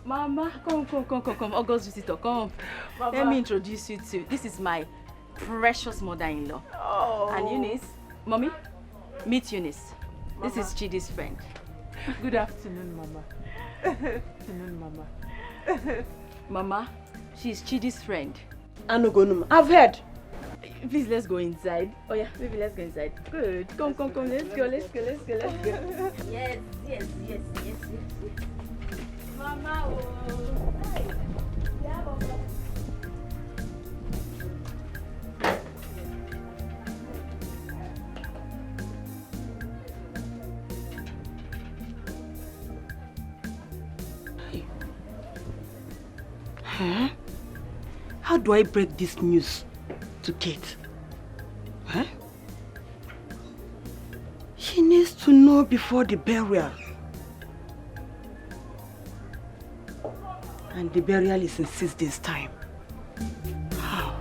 Mama, come. August visitor, come. Mama. Let me introduce you to. This is my precious mother-in-law. Oh. And Unice. Mommy, meet Unice. This is Chitty's friend. Good afternoon, Mama. Afternoon, Mama. Mama, she's Chitty's friend. I've heard. Please, let's go inside. Oh yeah, maybe let's go inside. Good. Come. Let's go. Yes. Mama, Hi. Yeah, Mama. Huh? How do I break this news to Kate? Huh? She needs to know before the burial. And the burial is in 6 days' time. How?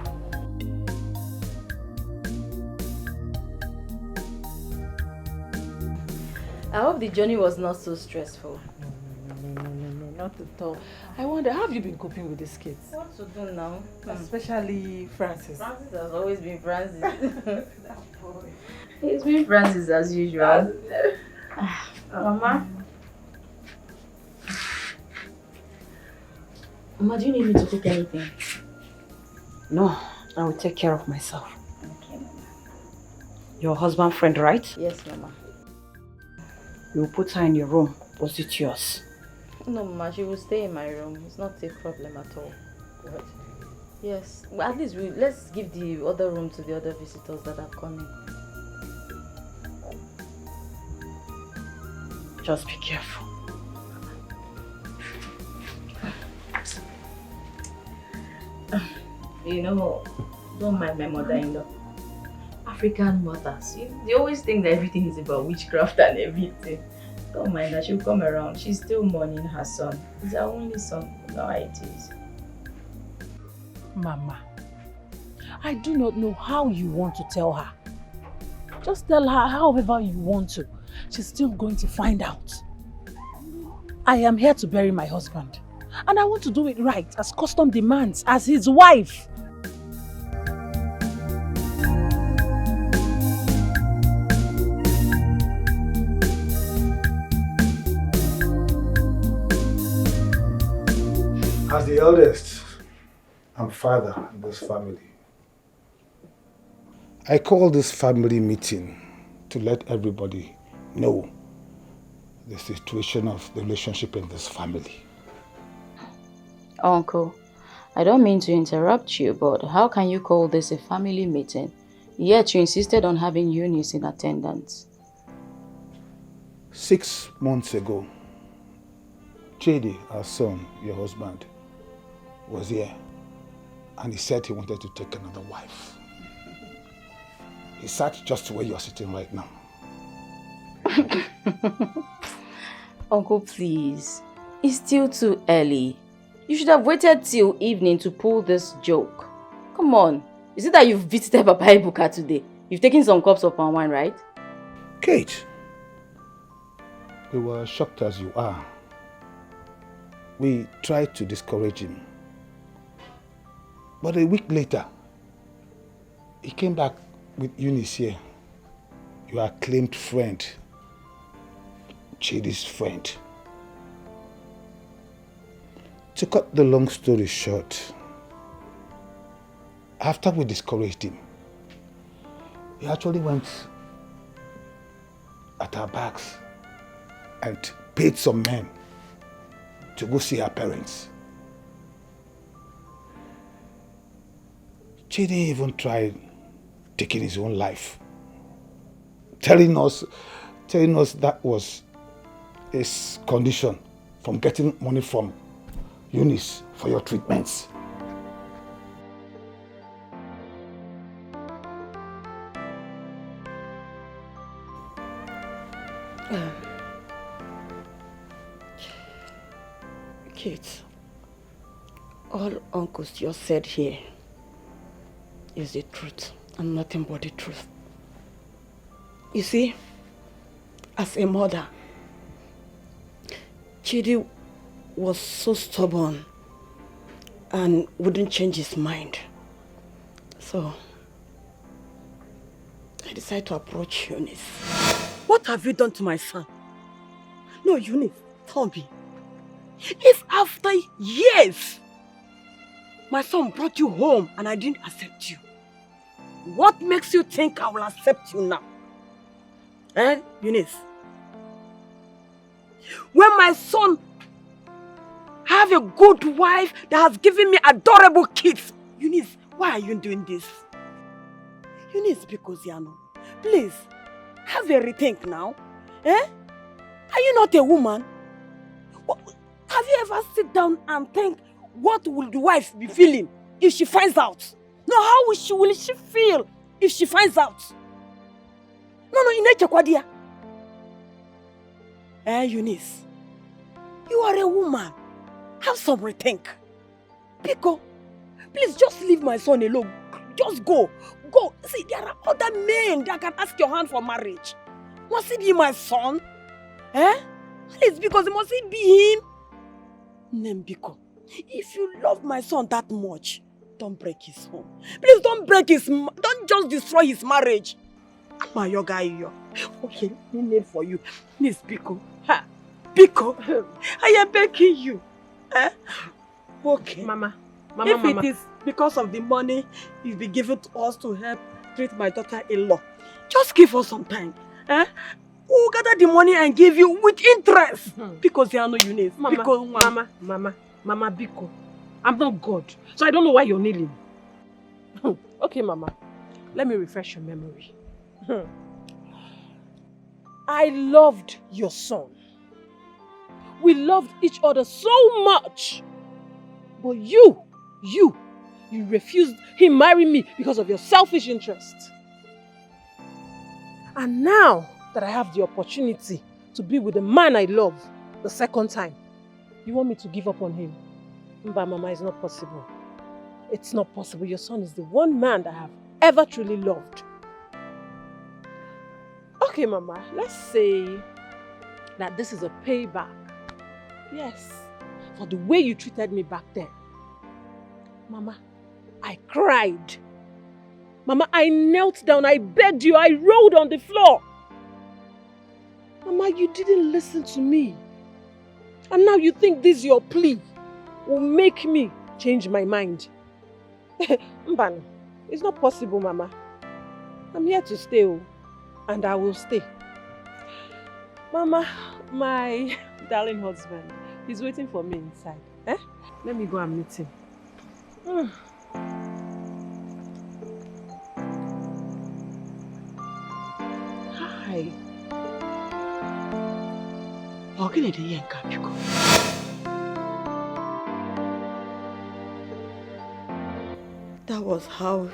I hope the journey was not so stressful. No, not at all. I wonder, how have you been coping with these kids? What to do now? Especially Francis. Francis has always been Francis. He's been Francis as usual. Mama? Mama, do you need me to cook anything? No, I will take care of myself. Okay, Mama. Your husband friend, right? Yes, Mama. You will put her in your room. Was it yours? No, Mama, she will stay in my room. It's not a problem at all. What? Yes, well, at least let's give the other room to the other visitors that are coming. Just be careful. You know, don't mind my mother-in-law. African mothers, they always think that everything is about witchcraft and everything. Don't mind her, she'll come around. She's still mourning her son. He's our only son. You know how it is. Mama, I do not know how you want to tell her. Just tell her however you want to. She's still going to find out. I am here to bury my husband. And I want to do it right, as custom demands, as his wife. As the eldest and father in this family, I call this family meeting to let everybody know the situation of the relationship in this family. Uncle, I don't mean to interrupt you, but how can you call this a family meeting? Yet you insisted on having Unice in attendance. 6 months ago, Chitty, our son, your husband, was here, and he said he wanted to take another wife. He sat just where you are sitting right now. Uncle, please. It's still too early. You should have waited till evening to pull this joke. Come on. Is it that you've visited Papa Ibuka today? You've taken some cups of palm wine, right? Kate, we were shocked as you are. We tried to discourage him. But a week later, he came back with Unice here. Your acclaimed friend. Chitty's friend. To cut the long story short, after we discouraged him, he actually went at our backs and paid some men to go see our parents. Chitty even tried taking his own life, telling us that was his condition from getting money from Unice for your treatments. Kate, all uncles just said here is the truth and nothing but the truth. You see, as a mother, Chitty was so stubborn and wouldn't change his mind. So, I decided to approach Unice. What have you done to my son? No, Unice, tell me. If after years, my son brought you home and I didn't accept you, what makes you think I will accept you now? Eh, Unice? When my son have a good wife that has given me adorable kids. Unice, why are you doing this? Unice, because please, have a rethink now. Eh? Are you not a woman? Have you ever sit down and think, what will the wife be feeling if she finds out? No, how will she feel if she finds out? No, Inechekwadia. Unice, you are a woman. Have some rethink. Pico, please just leave my son alone. Just go. Go. See, there are other men that can ask your hand for marriage. Must it be my son? Eh? Please, because must it be him? Nembiko, if you love my son that much, don't break his home. Please don't don't just destroy his marriage. My yoga, okay, name for you. Miss Biko. Ha, Biko, I am begging you. Eh? Okay. Mama, if it is because of the money you've been given to us to help treat my daughter-in-law, just give us some time. Eh? We'll gather the money and give you with interest. Because you are not Unice. Mama, Biko. I'm not God, so I don't know why you're kneeling. Okay, Mama. Let me refresh your memory. I loved your son. We loved each other so much. But you refused him marrying me because of your selfish interest. And now that I have the opportunity to be with the man I love the second time, you want me to give up on him? Mba, Mama, it's not possible. It's not possible. Your son is the one man that I have ever truly loved. Okay, Mama, let's say that this is a payback. Yes, for the way you treated me back then. Mama, I cried. Mama, I knelt down, I begged you, I rolled on the floor. Mama, you didn't listen to me. And now you think this your plea will make me change my mind. Mbano, it's not possible, Mama. I'm here to stay, and I will stay. Mama, My darling husband. He's waiting for me inside. Eh? Let me go and meet him. Hi. That was how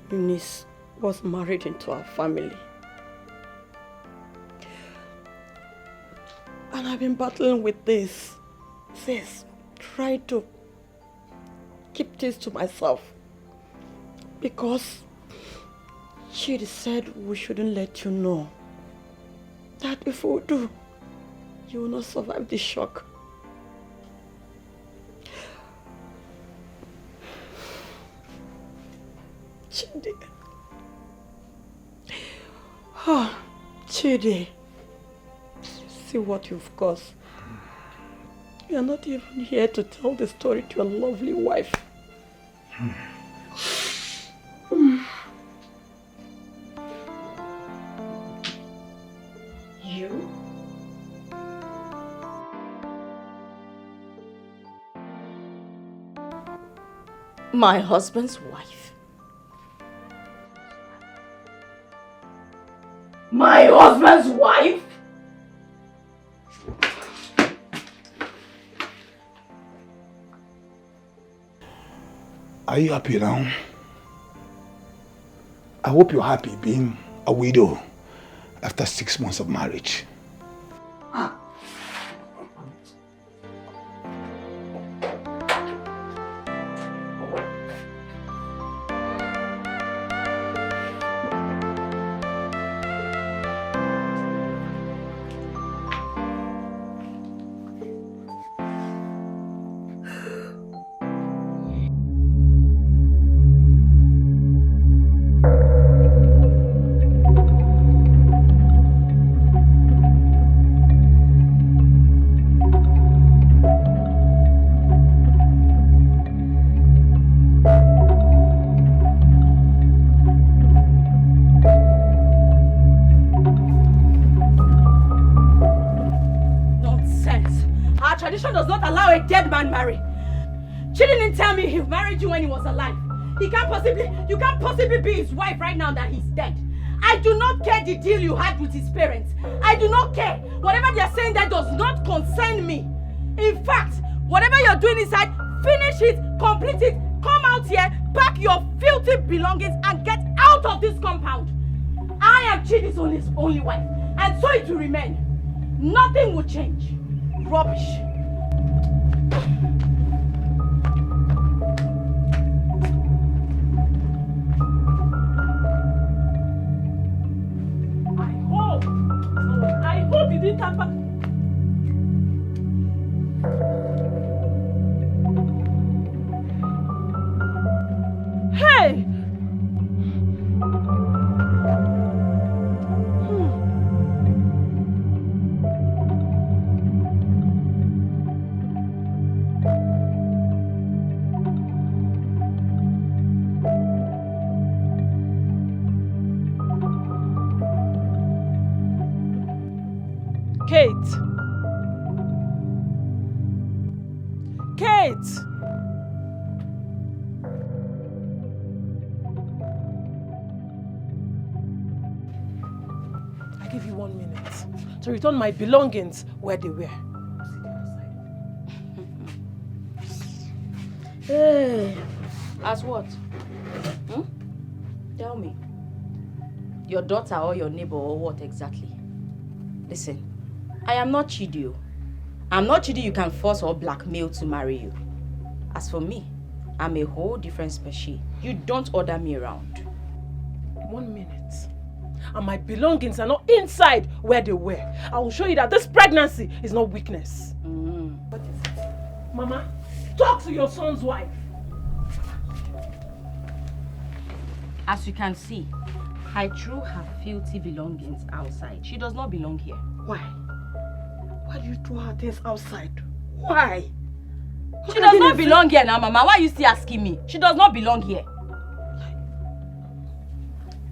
Unice was married into our family. And I've been battling with this. Sis, trying to keep this to myself. Because Chitty said we shouldn't let you know. That if we do, you will not survive the shock. Chitty. Oh, Chitty. See what you've caused. You're not even here to tell the story to your lovely wife. You? My husband's wife. My husband's wife? Are you happy now? I hope you're happy being a widow after 6 months of marriage. Dead man marry. Chitty didn't tell me he married you when he was alive. You can't possibly be his wife right now that he's dead. I do not care the deal you had with his parents. I do not care. Whatever they are saying that does not concern me. In fact, whatever you're doing inside, finish it, complete it, come out here, pack your filthy belongings and get out of this compound. I am Chitty's only wife, and so it will remain. Nothing will change. Rubbish. I hope you didn't come back. Hey! Kate! I give you 1 minute to return my belongings where they were. Hey, as what? Tell me. Your daughter or your neighbor or what exactly? Listen, I am not Chitty. I'm not Chitty you can force or blackmail to marry you. As for me, I'm a whole different species. You don't order me around. 1 minute. And my belongings are not inside where they were. I will show you that this pregnancy is not weakness. What is it? Mama, talk to your son's wife. As you can see, I threw her filthy belongings outside. She does not belong here. Why? Why do you throw her things outside? Why? She does not belong here now, Mama. Why are you still asking me? She does not belong here.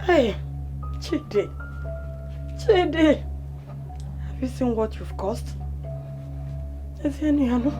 Hey, Chitty. Chitty. Have you seen what you've caused? Is there any Hano?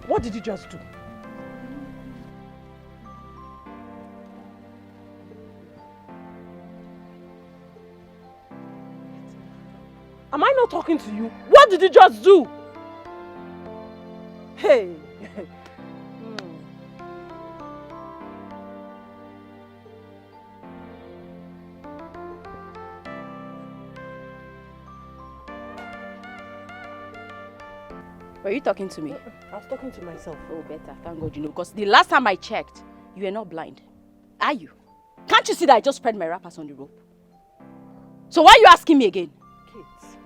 What did you just do? Am I not talking to you? What did you just do? Hey! Were you talking to me? I was talking to myself. Oh, better. Thank God you know. Because the last time I checked, you were not blind. Are you? Can't you see that I just spread my wrappers on the rope? So why are you asking me again? Kate,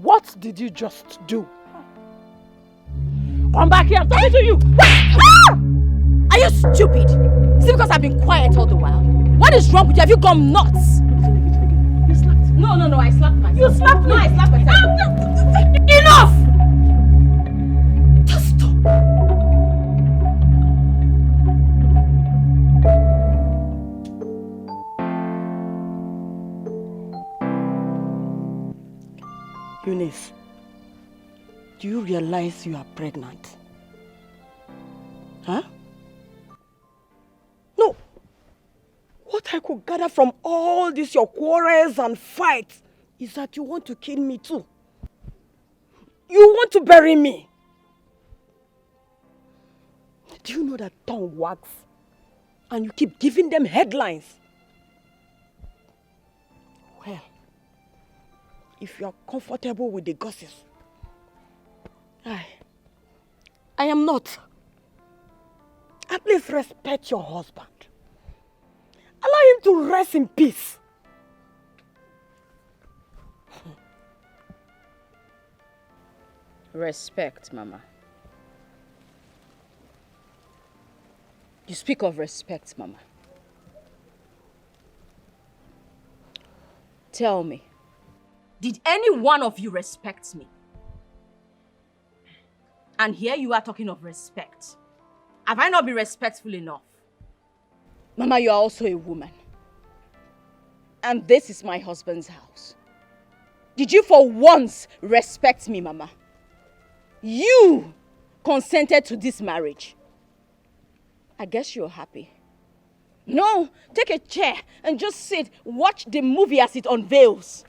what did you just do? Come back here, I'm talking to you! Ah! Are you stupid? Is it because I've been quiet all the while? What is wrong with you? Have you gone nuts? You slapped me. No, I slapped myself. You slapped me! No, I slapped myself. Enough! Just stop. Unice, do you realize you are pregnant? Huh? No. What I could gather from all these your quarrels and fights is that you want to kill me too. You want to bury me. Do you know that tongue wags? And you keep giving them headlines. Well, if you are comfortable with the gossips, I am not. At least respect your husband. Allow him to rest in peace. Respect, Mama. You speak of respect, Mama. Tell me, did any one of you respect me? And here you are talking of respect. Have I not been respectful enough? Mama, you are also a woman. And this is my husband's house. Did you for once respect me, Mama? You consented to this marriage. I guess you're happy. No, take a chair and just sit, watch the movie as it unveils.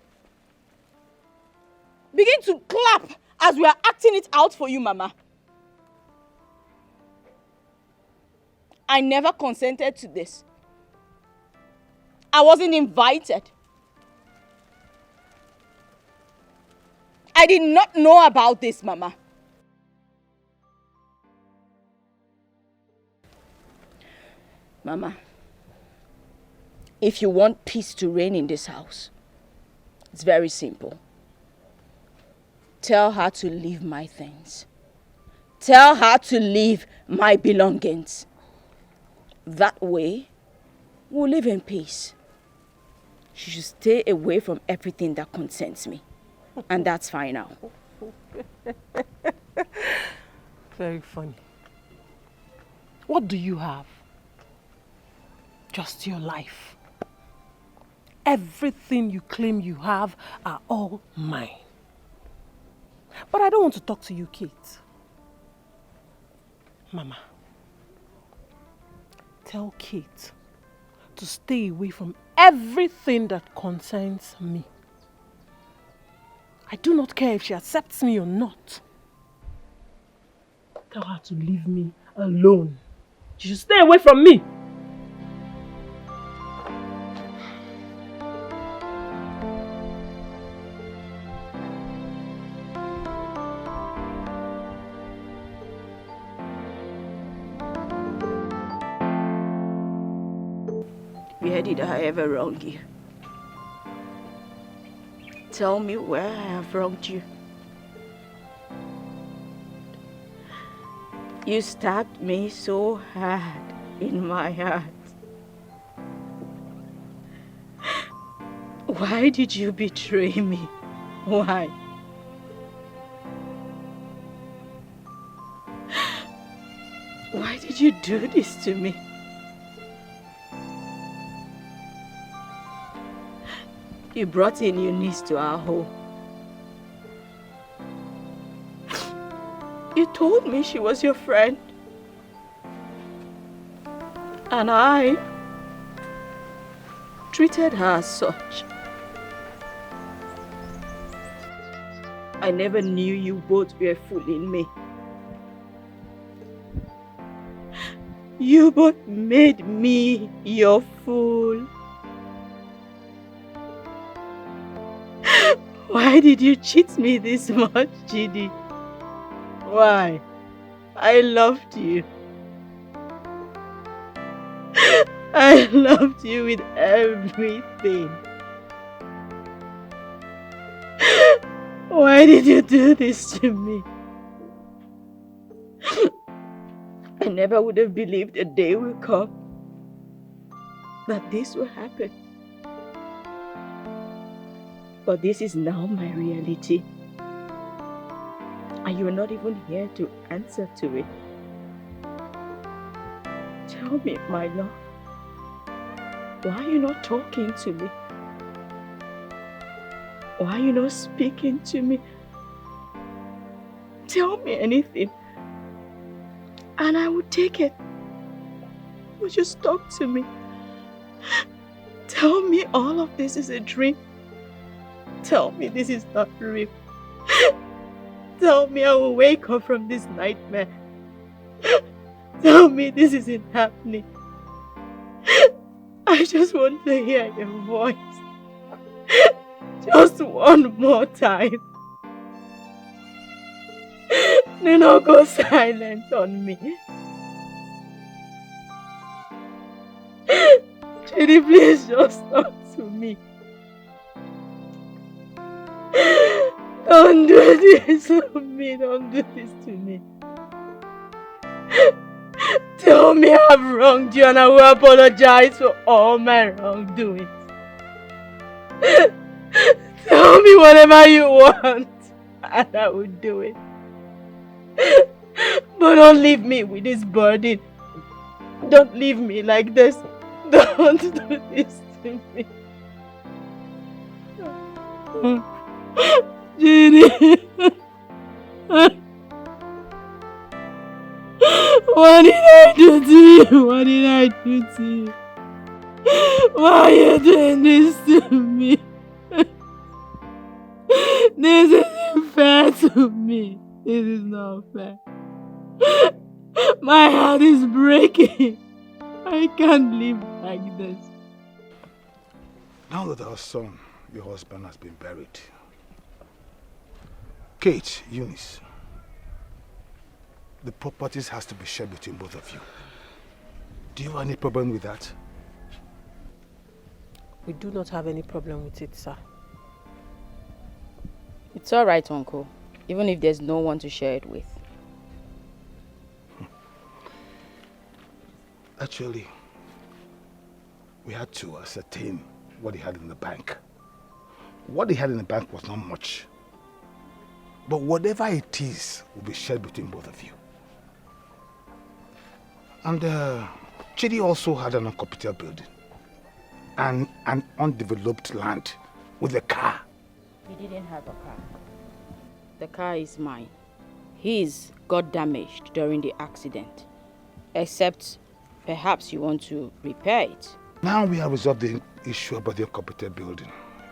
Begin to clap as we are acting it out for you, Mama. I never consented to this. I wasn't invited. I did not know about this, Mama. Mama, if you want peace to reign in this house, it's very simple. Tell her to leave my things. Tell her to leave my belongings. That way, we'll live in peace. She should stay away from everything that concerns me. And that's fine now. Very funny. What do you have? Just your life. Everything you claim you have are all mine. But I don't want to talk to you, Kate. Mama, tell Kate to stay away from everything that concerns me. I do not care if she accepts me or not. Tell her to leave me alone. You should stay away from me. Where did I ever wrong you? Tell me where I have wronged you. You stabbed me so hard in my heart. Why did you betray me? Why? Why did you do this to me? You brought in Unice to our home. You told me she was your friend. And I treated her as such. I never knew you both were fooling me. You both made me your fool. Why did you cheat me this much, Chitty? Why? I loved you. I loved you with everything. Why did you do this to me? I never would have believed a day will come that this will happen. But this is now my reality. And you are not even here to answer to it. Tell me, my love, why are you not talking to me? Why are you not speaking to me? Tell me anything, and I will take it. Would you talk to me? Tell me all of this is a dream. Tell me this is not real. Tell me I will wake up from this nightmare. Tell me this isn't happening. I just want to hear your voice. Just one more time. Do not go silent on me. Chitty, please just talk to me. Don't do this to me. Don't do this to me. Tell me I've wronged you and I will apologize for all my wrongdoings. Tell me whatever you want and I will do it. But don't leave me with this burden. Don't leave me like this. Don't do this to me. Chitty. What did I do to you? What did I do to you? Why are you doing this to me? This isn't fair to me. This is not fair. My heart is breaking. I can't live like this. Now that our son, your husband, has been buried, Kate, Unice, the properties has to be shared between both of you. Do you have any problem with that? We do not have any problem with it, sir. It's all right, Uncle. Even if there's no one to share it with. Actually, we had to ascertain what he had in the bank. What he had in the bank was not much. But whatever it is will be shared between both of you. And Chitty also had an unoccupied building and an undeveloped land with a car. He didn't have a car. The car is mine. His got damaged during the accident. Except perhaps you want to repair it. Now we have resolved the issue about the unoccupied building.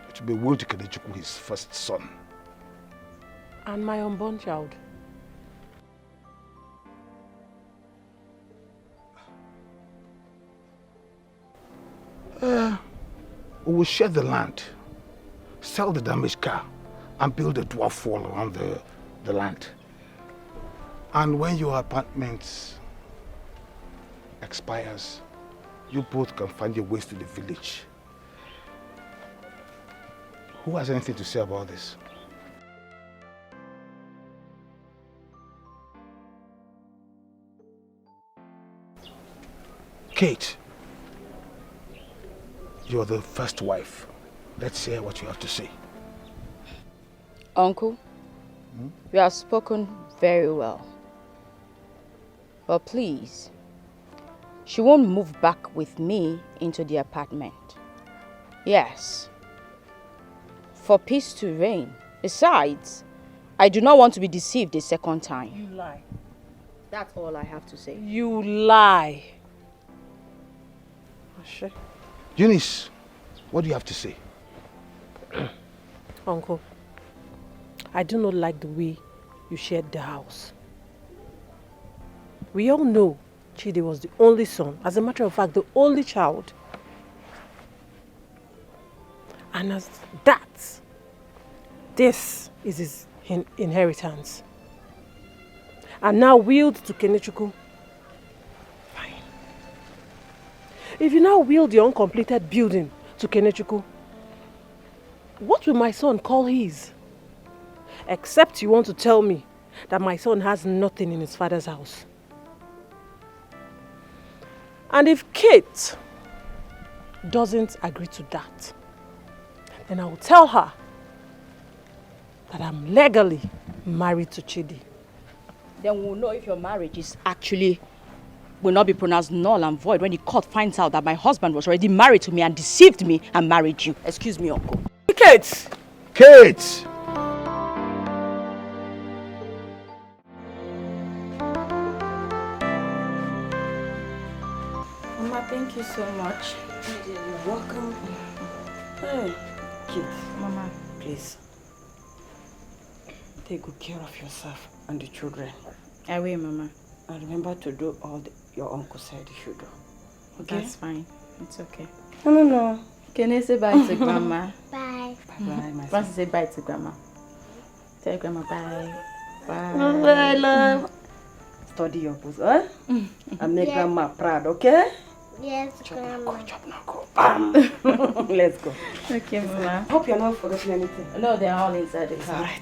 It will be Will Dikeh, his first son. And my unborn child. We will share the land, sell the damaged car, and build a dwarf wall around the land. And when your apartment expires, you both can find your ways to the village. Who has anything to say about this? Kate, you're the first wife. Let's hear what you have to say. Uncle, you have spoken very well. But please, she won't move back with me into the apartment. Yes, for peace to reign. Besides, I do not want to be deceived a second time. You lie. That's all I have to say. You lie. Unice, what do you have to say? Uncle, I do not like the way you shared the house. We all know Chitty was the only son, as a matter of fact, the only child. And as that, this is his inheritance. And now willed to Kenechukwu. Fine. If you now will the uncompleted building to Kenechukwu, what will my son call his? Except you want to tell me that my son has nothing in his father's house. And if Kate doesn't agree to that, then I will tell her that I'm legally married to Chitty. Then we'll know if your marriage is actually will not be pronounced null and void when the court finds out that my husband was already married to me and deceived me and married you. Excuse me, Uncle. Kate! Kate! Mama, thank you so much. You're welcome. Hey, Kate, Mama, please. Take good care of yourself and the children. I will, Mama. And remember to do all your uncle said you should do. Okay? That's fine. It's okay. No. Can I say bye to Grandma? Bye. Bye, my Want to son. say bye to Grandma? Tell Grandma bye. Bye. Bye, love. Study your pose, eh? And make grandma proud, okay? Yes, Grandma. Chop now, go. Bam! Let's go. Okay, Mama. Hope you're not forgetting anything. No, they're all inside the It's car. alright.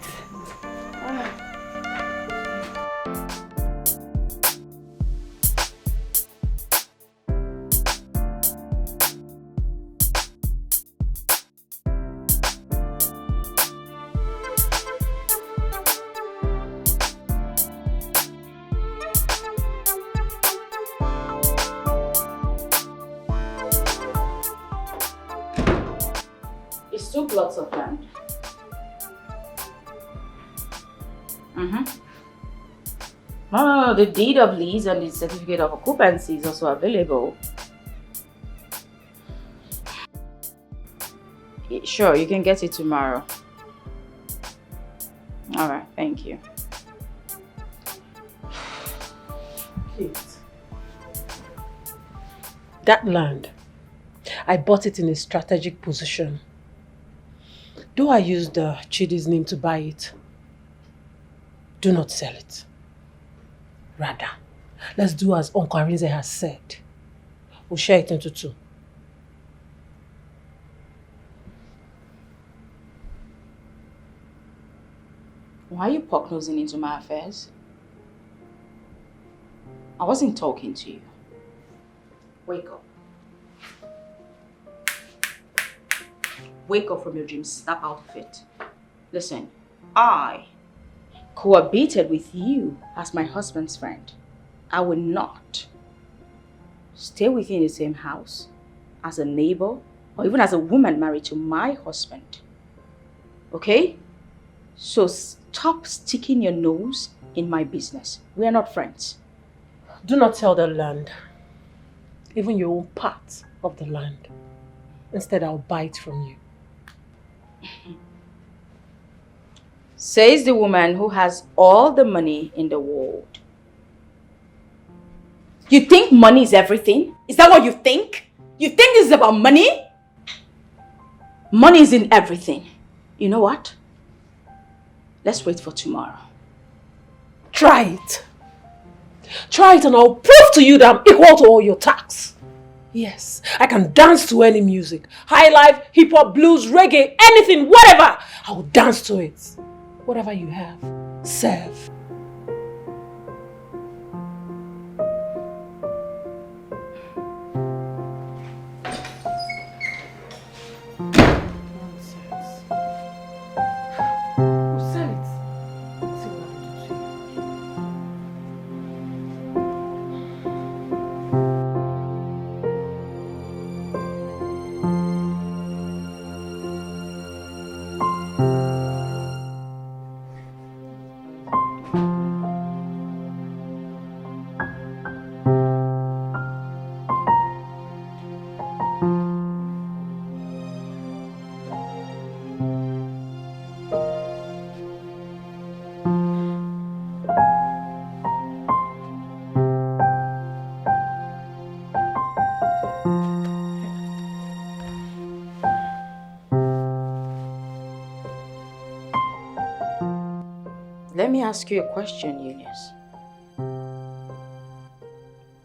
It's 2 plots of land. Oh, the deed of lease and the certificate of occupancy is also available. Sure, you can get it tomorrow. Alright, thank you. Kate. That land, I bought it in a strategic position. Though I used Chitty's name to buy it, do not sell it. Rather, let's do as Uncle Arinze has said. We'll share it into 2. Why are you poke-nosing into my affairs? I wasn't talking to you. Wake up. Wake up from your dream. Snap out of it. Listen, I cohabited with you as my husband's friend. I will not stay with you in the same house as a neighbor or even as a woman married to my husband. Okay? So stop sticking your nose in my business. We are not friends. Do not sell the land, even your own part of the land. Instead, I'll buy it from you. Says the woman who has all the money in the world. You think money is everything? Is that what you think? You think this is about money? Money is in everything. You know what? Let's wait for tomorrow. Try it. Try it and I'll prove to you that I'm equal to all your tasks. Yes, I can dance to any music. High life, hip hop, blues, reggae, anything, whatever. I will dance to it. Whatever you have, serve. Let me ask you a question, Unice.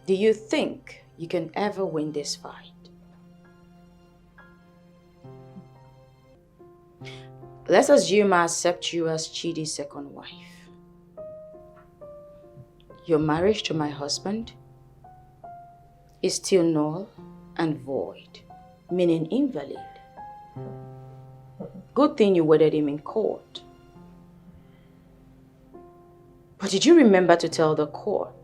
Do you think you can ever win this fight? Let's assume I accept you as Chitty's second wife. Your marriage to my husband is still null and void, meaning invalid. Good thing you wedded him in court. But did you remember to tell the court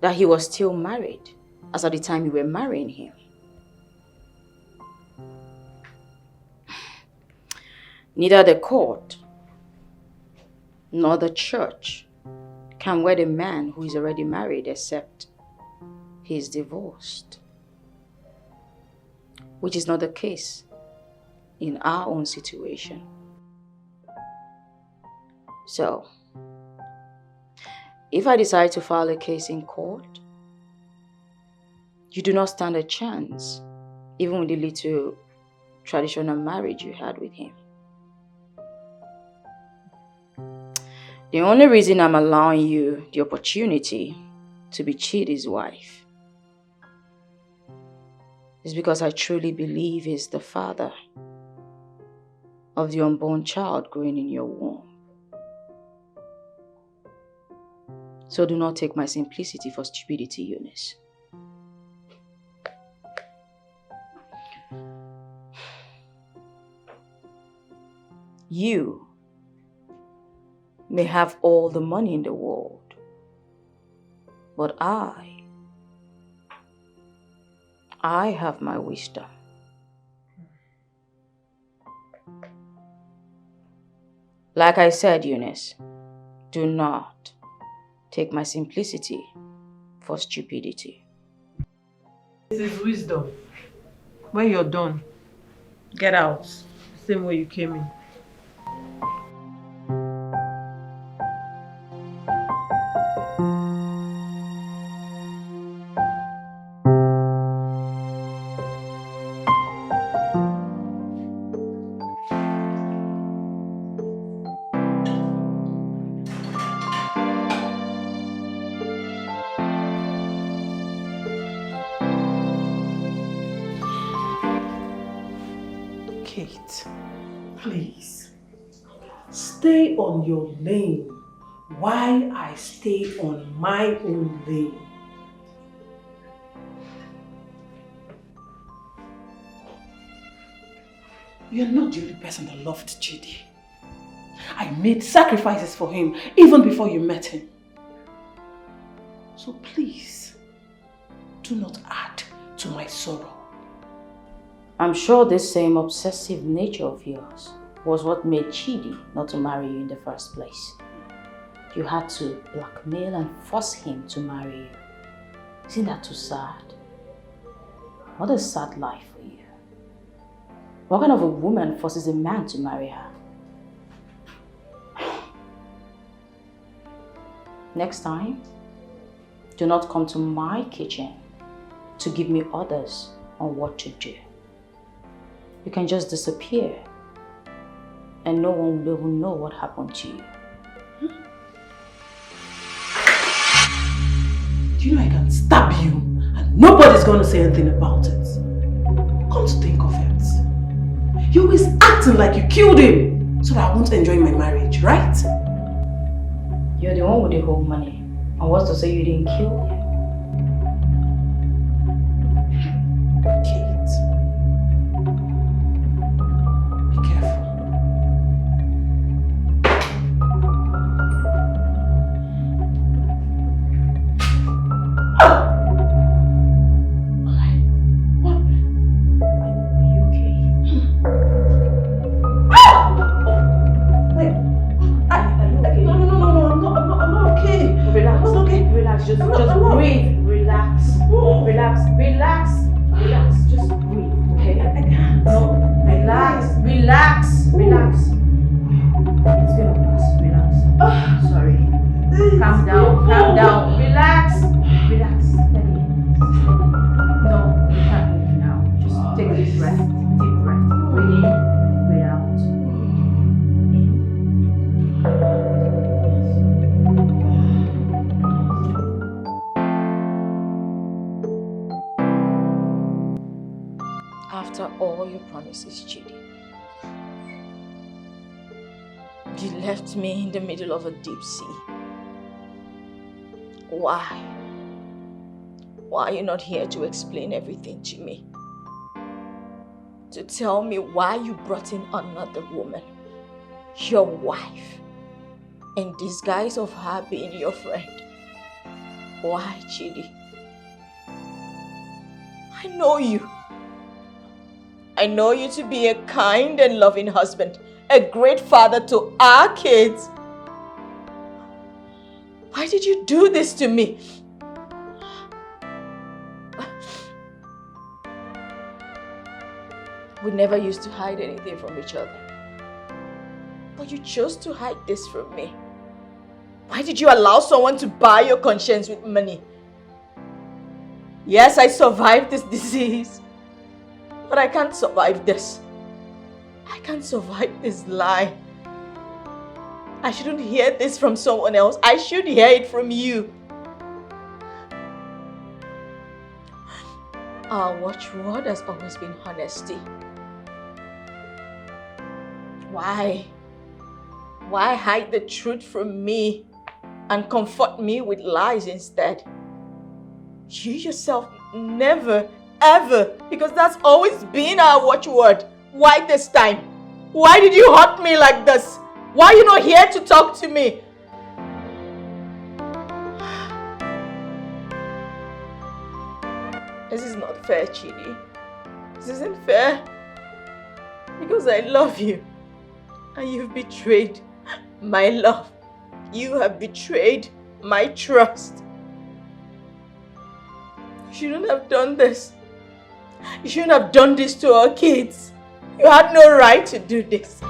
that he was still married as at the time you were marrying him? Neither the court nor the church can wed a man who is already married except he is divorced, which is not the case in our own situation. So, if I decide to file a case in court, you do not stand a chance, even with the little traditional marriage you had with him. The only reason I'm allowing you the opportunity to be Chitty's wife is because I truly believe he's the father of the unborn child growing in your womb. So do not take my simplicity for stupidity, Unice. You may have all the money in the world, but I have my wisdom. Like I said, Unice, do not take my simplicity for stupidity. This is wisdom. When you're done, get out. Same way you came in. Please, stay on your lane while I stay on my own lane. You're not the only person that loved Chitty. I made sacrifices for him even before you met him. So please, do not add to my sorrow. I'm sure this same obsessive nature of yours was what made Chitty not to marry you in the first place. You had to blackmail and force him to marry you. Isn't that too sad? What a sad life for you. What kind of a woman forces a man to marry her? Next time, do not come to my kitchen to give me orders on what to do. You can just disappear and no one will even know what happened to you. Do you know I can stab you and nobody's going to say anything about it? Come to think of it, you're always acting like you killed him so that I won't enjoy my marriage, right? You're the one with the whole money. And what's to say you didn't kill him? Kate, be careful. Just breathe, relax, relax, relax, relax, just breathe, okay? No, relax, relax, relax. It's gonna pass, relax. Sorry. Calm down, relax, relax, steady. No, you can't move now. Just take a deep breath, breathe in, breathe out. After all your promises, Chitty, you left me in the middle of a deep sea. Why? Why are you not here to explain everything to me? To tell me why you brought in another woman, your wife, in disguise of her being your friend. Why, Chitty? I know you. I know you to be a kind and loving husband, a great father to our kids. Why did you do this to me? We never used to hide anything from each other. But you chose to hide this from me. Why did you allow someone to buy your conscience with money? Yes, I survived this disease. But I can't survive this. I can't survive this lie. I shouldn't hear this from someone else. I should hear it from you. Our watchword has always been honesty. Why? Why hide the truth from me and comfort me with lies instead? You yourself never, ever, because that's always been our watchword. Why this time? Why did you hurt me like this? Why are you not here to talk to me? This is not fair, Chitty. This isn't fair. Because I love you. And you've betrayed my love. You have betrayed my trust. You shouldn't have done this. You shouldn't have done this to our kids. You had no right to do this.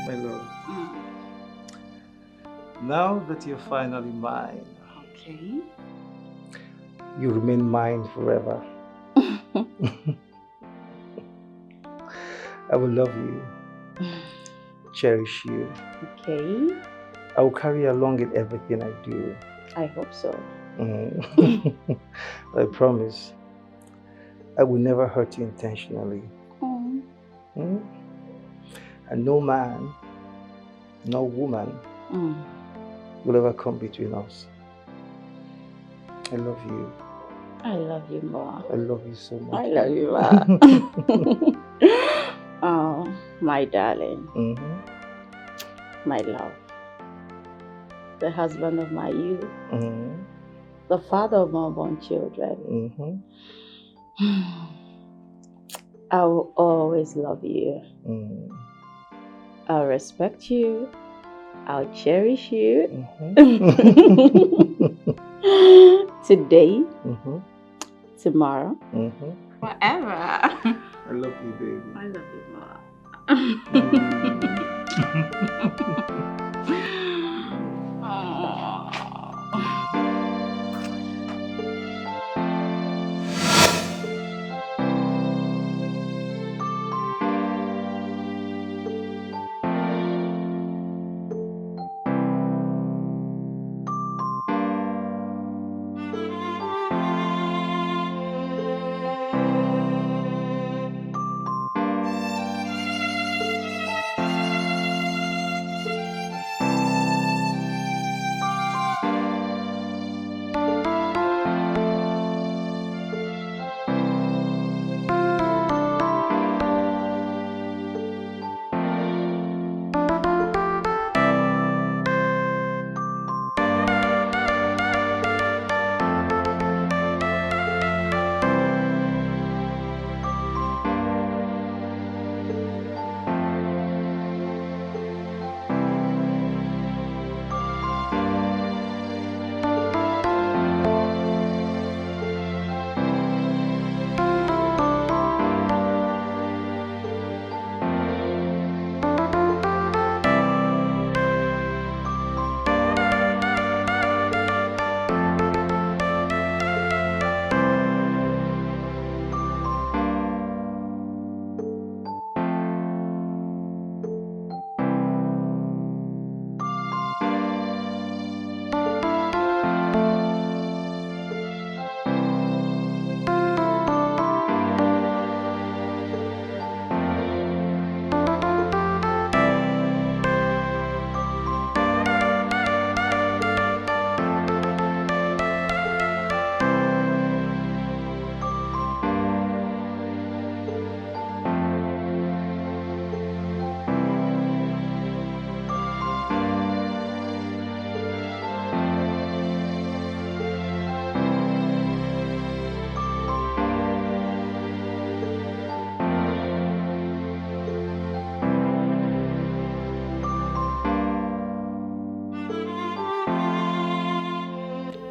My love. Now that you're finally mine, Okay. you remain mine forever. I will love you, cherish you. Okay. I will carry you along in everything I do. I hope so. I promise. I will never hurt you intentionally. Mm. And no man, no woman will ever come between us. I love you. I love you more. I love you so much. I love you more. Oh, my darling. My love. The husband of my youth. The father of my unborn children. I will always love you. I'll respect you. I'll cherish you Mm-hmm. today, Mm-hmm. tomorrow, Mm-hmm. forever. I love you, baby. I love you more.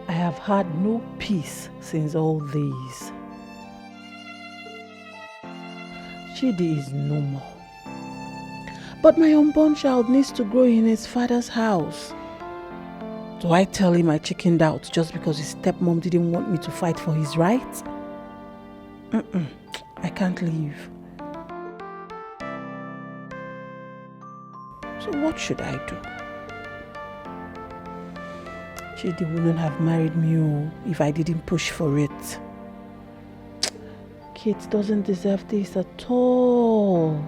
I have had no peace since all this. Chitty is no more. But my unborn child needs to grow in his father's house. Do I tell him I chickened out just because his stepmom didn't want me to fight for his rights? I can't leave. So what should I do? Chitty wouldn't have married me if I didn't push for it. Kate doesn't deserve this at all.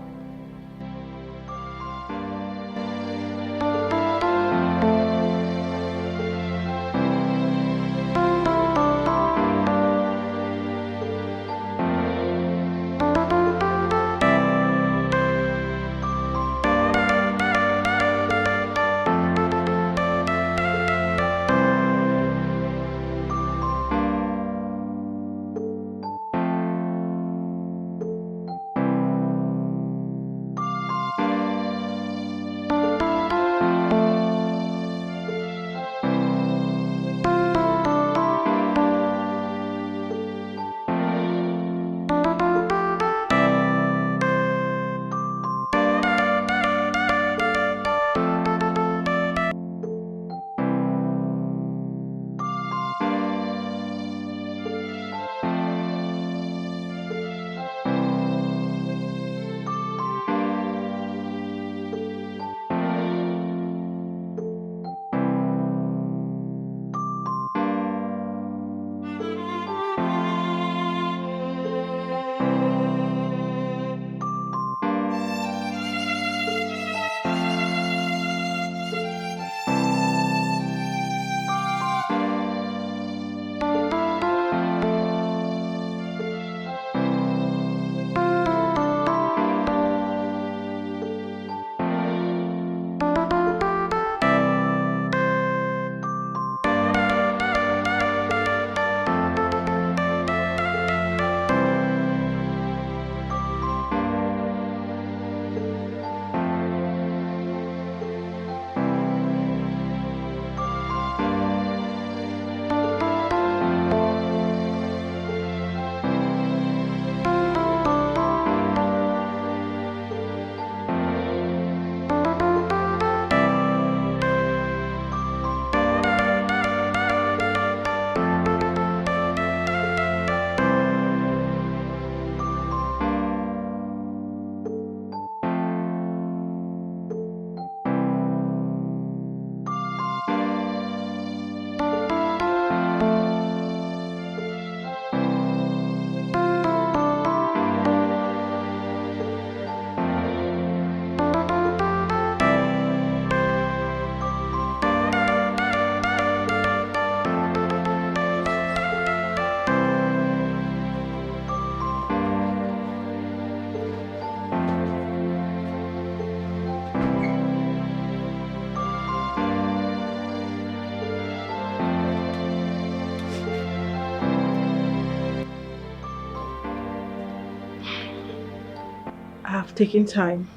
I've taken time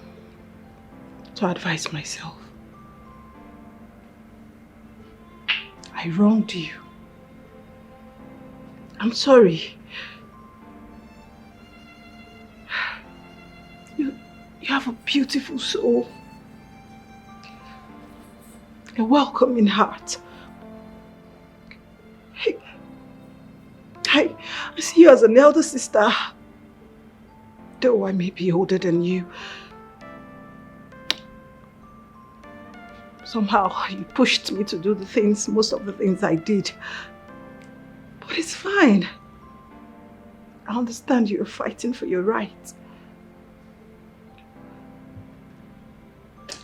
to advise myself. I wronged you. I'm sorry. You have a beautiful soul. A welcoming heart. I see you as an elder sister. Though I may be older than you. Somehow you pushed me to do most of the things I did. But it's fine. I understand you're fighting for your rights.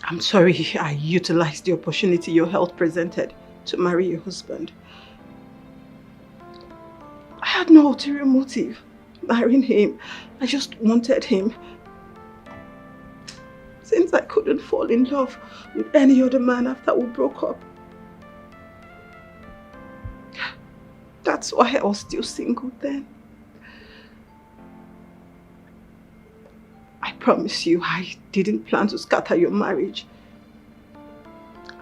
I'm sorry I utilized the opportunity your health presented to marry your husband. I had no ulterior motive marrying him. I just wanted him. Since I couldn't fall in love with any other man after we broke up. That's why I was still single then. I promise you I didn't plan to scatter your marriage.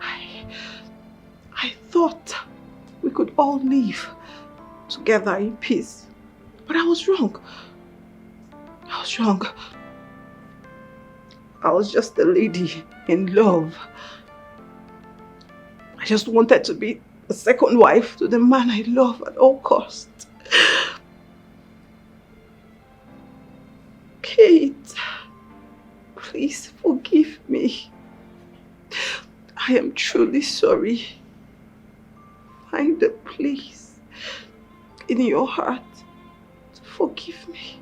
I thought we could all live together in peace. But I was wrong. I was wrong. I was just a lady in love. I just wanted to be a second wife to the man I love at all costs. Kate, please forgive me. I am truly sorry. Find a place in your heart to forgive me.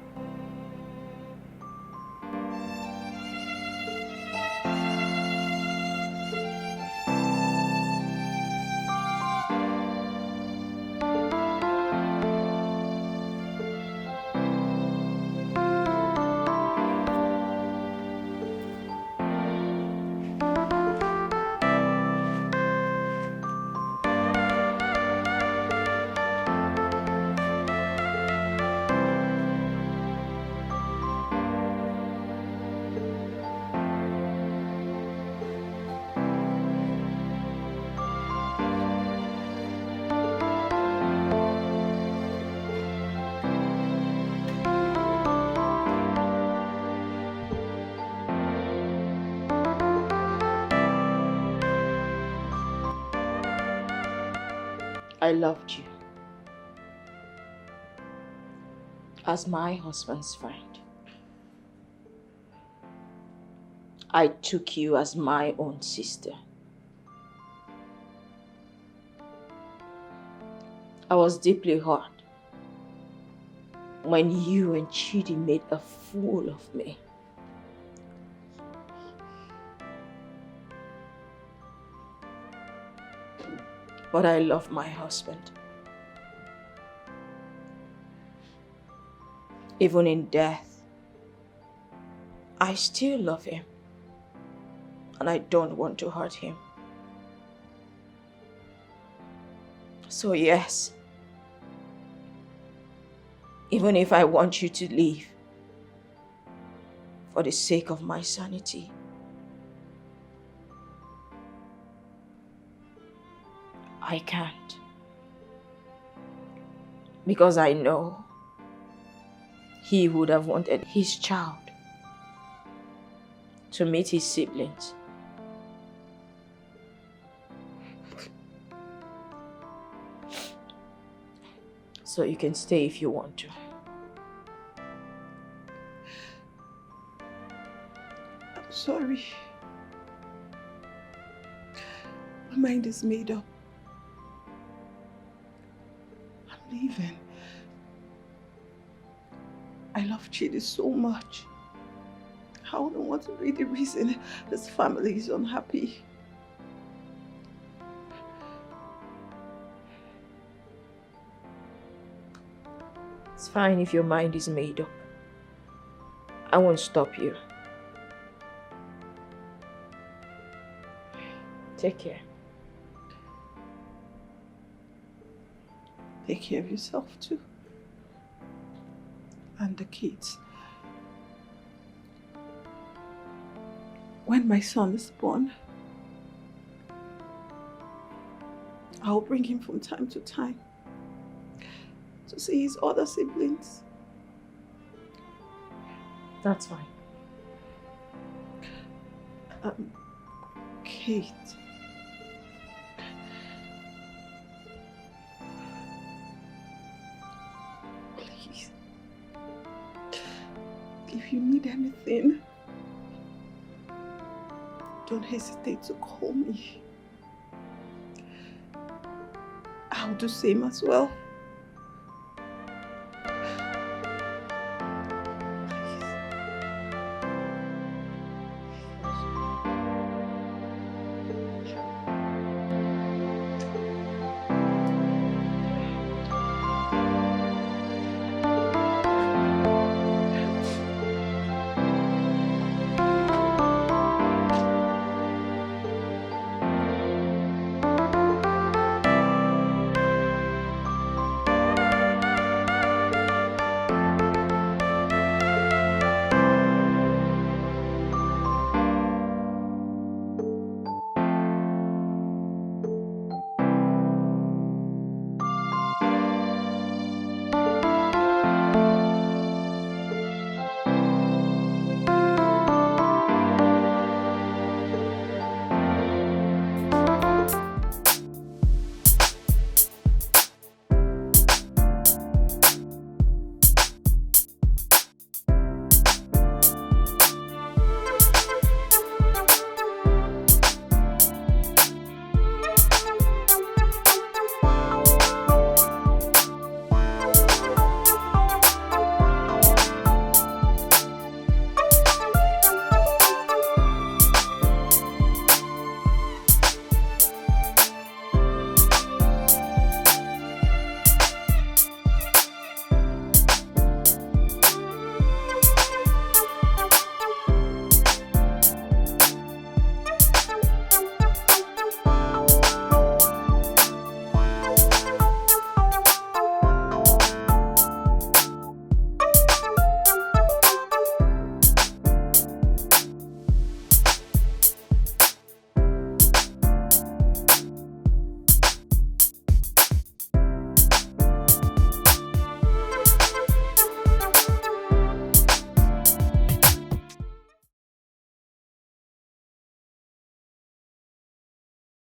I loved you as my husband's friend. I took you as my own sister. I was deeply hurt when you and Chitty made a fool of me. But I love my husband. Even in death, I still love him. And I don't want to hurt him. So yes, even if I want you to leave for the sake of my sanity, I can't. Because I know he would have wanted his child to meet his siblings. So you can stay if you want to. I'm sorry. My mind is made up. I'm leaving. I love Chitty so much. I don't want to be the reason his family is unhappy. It's fine if your mind is made up. I won't stop you. Take care. Take care of yourself too. And the kids. when my son is born, I'll bring him from time to time to see his other siblings. That's fine. Kate. Please. If you need anything, don't hesitate to call me. I'll do same as well.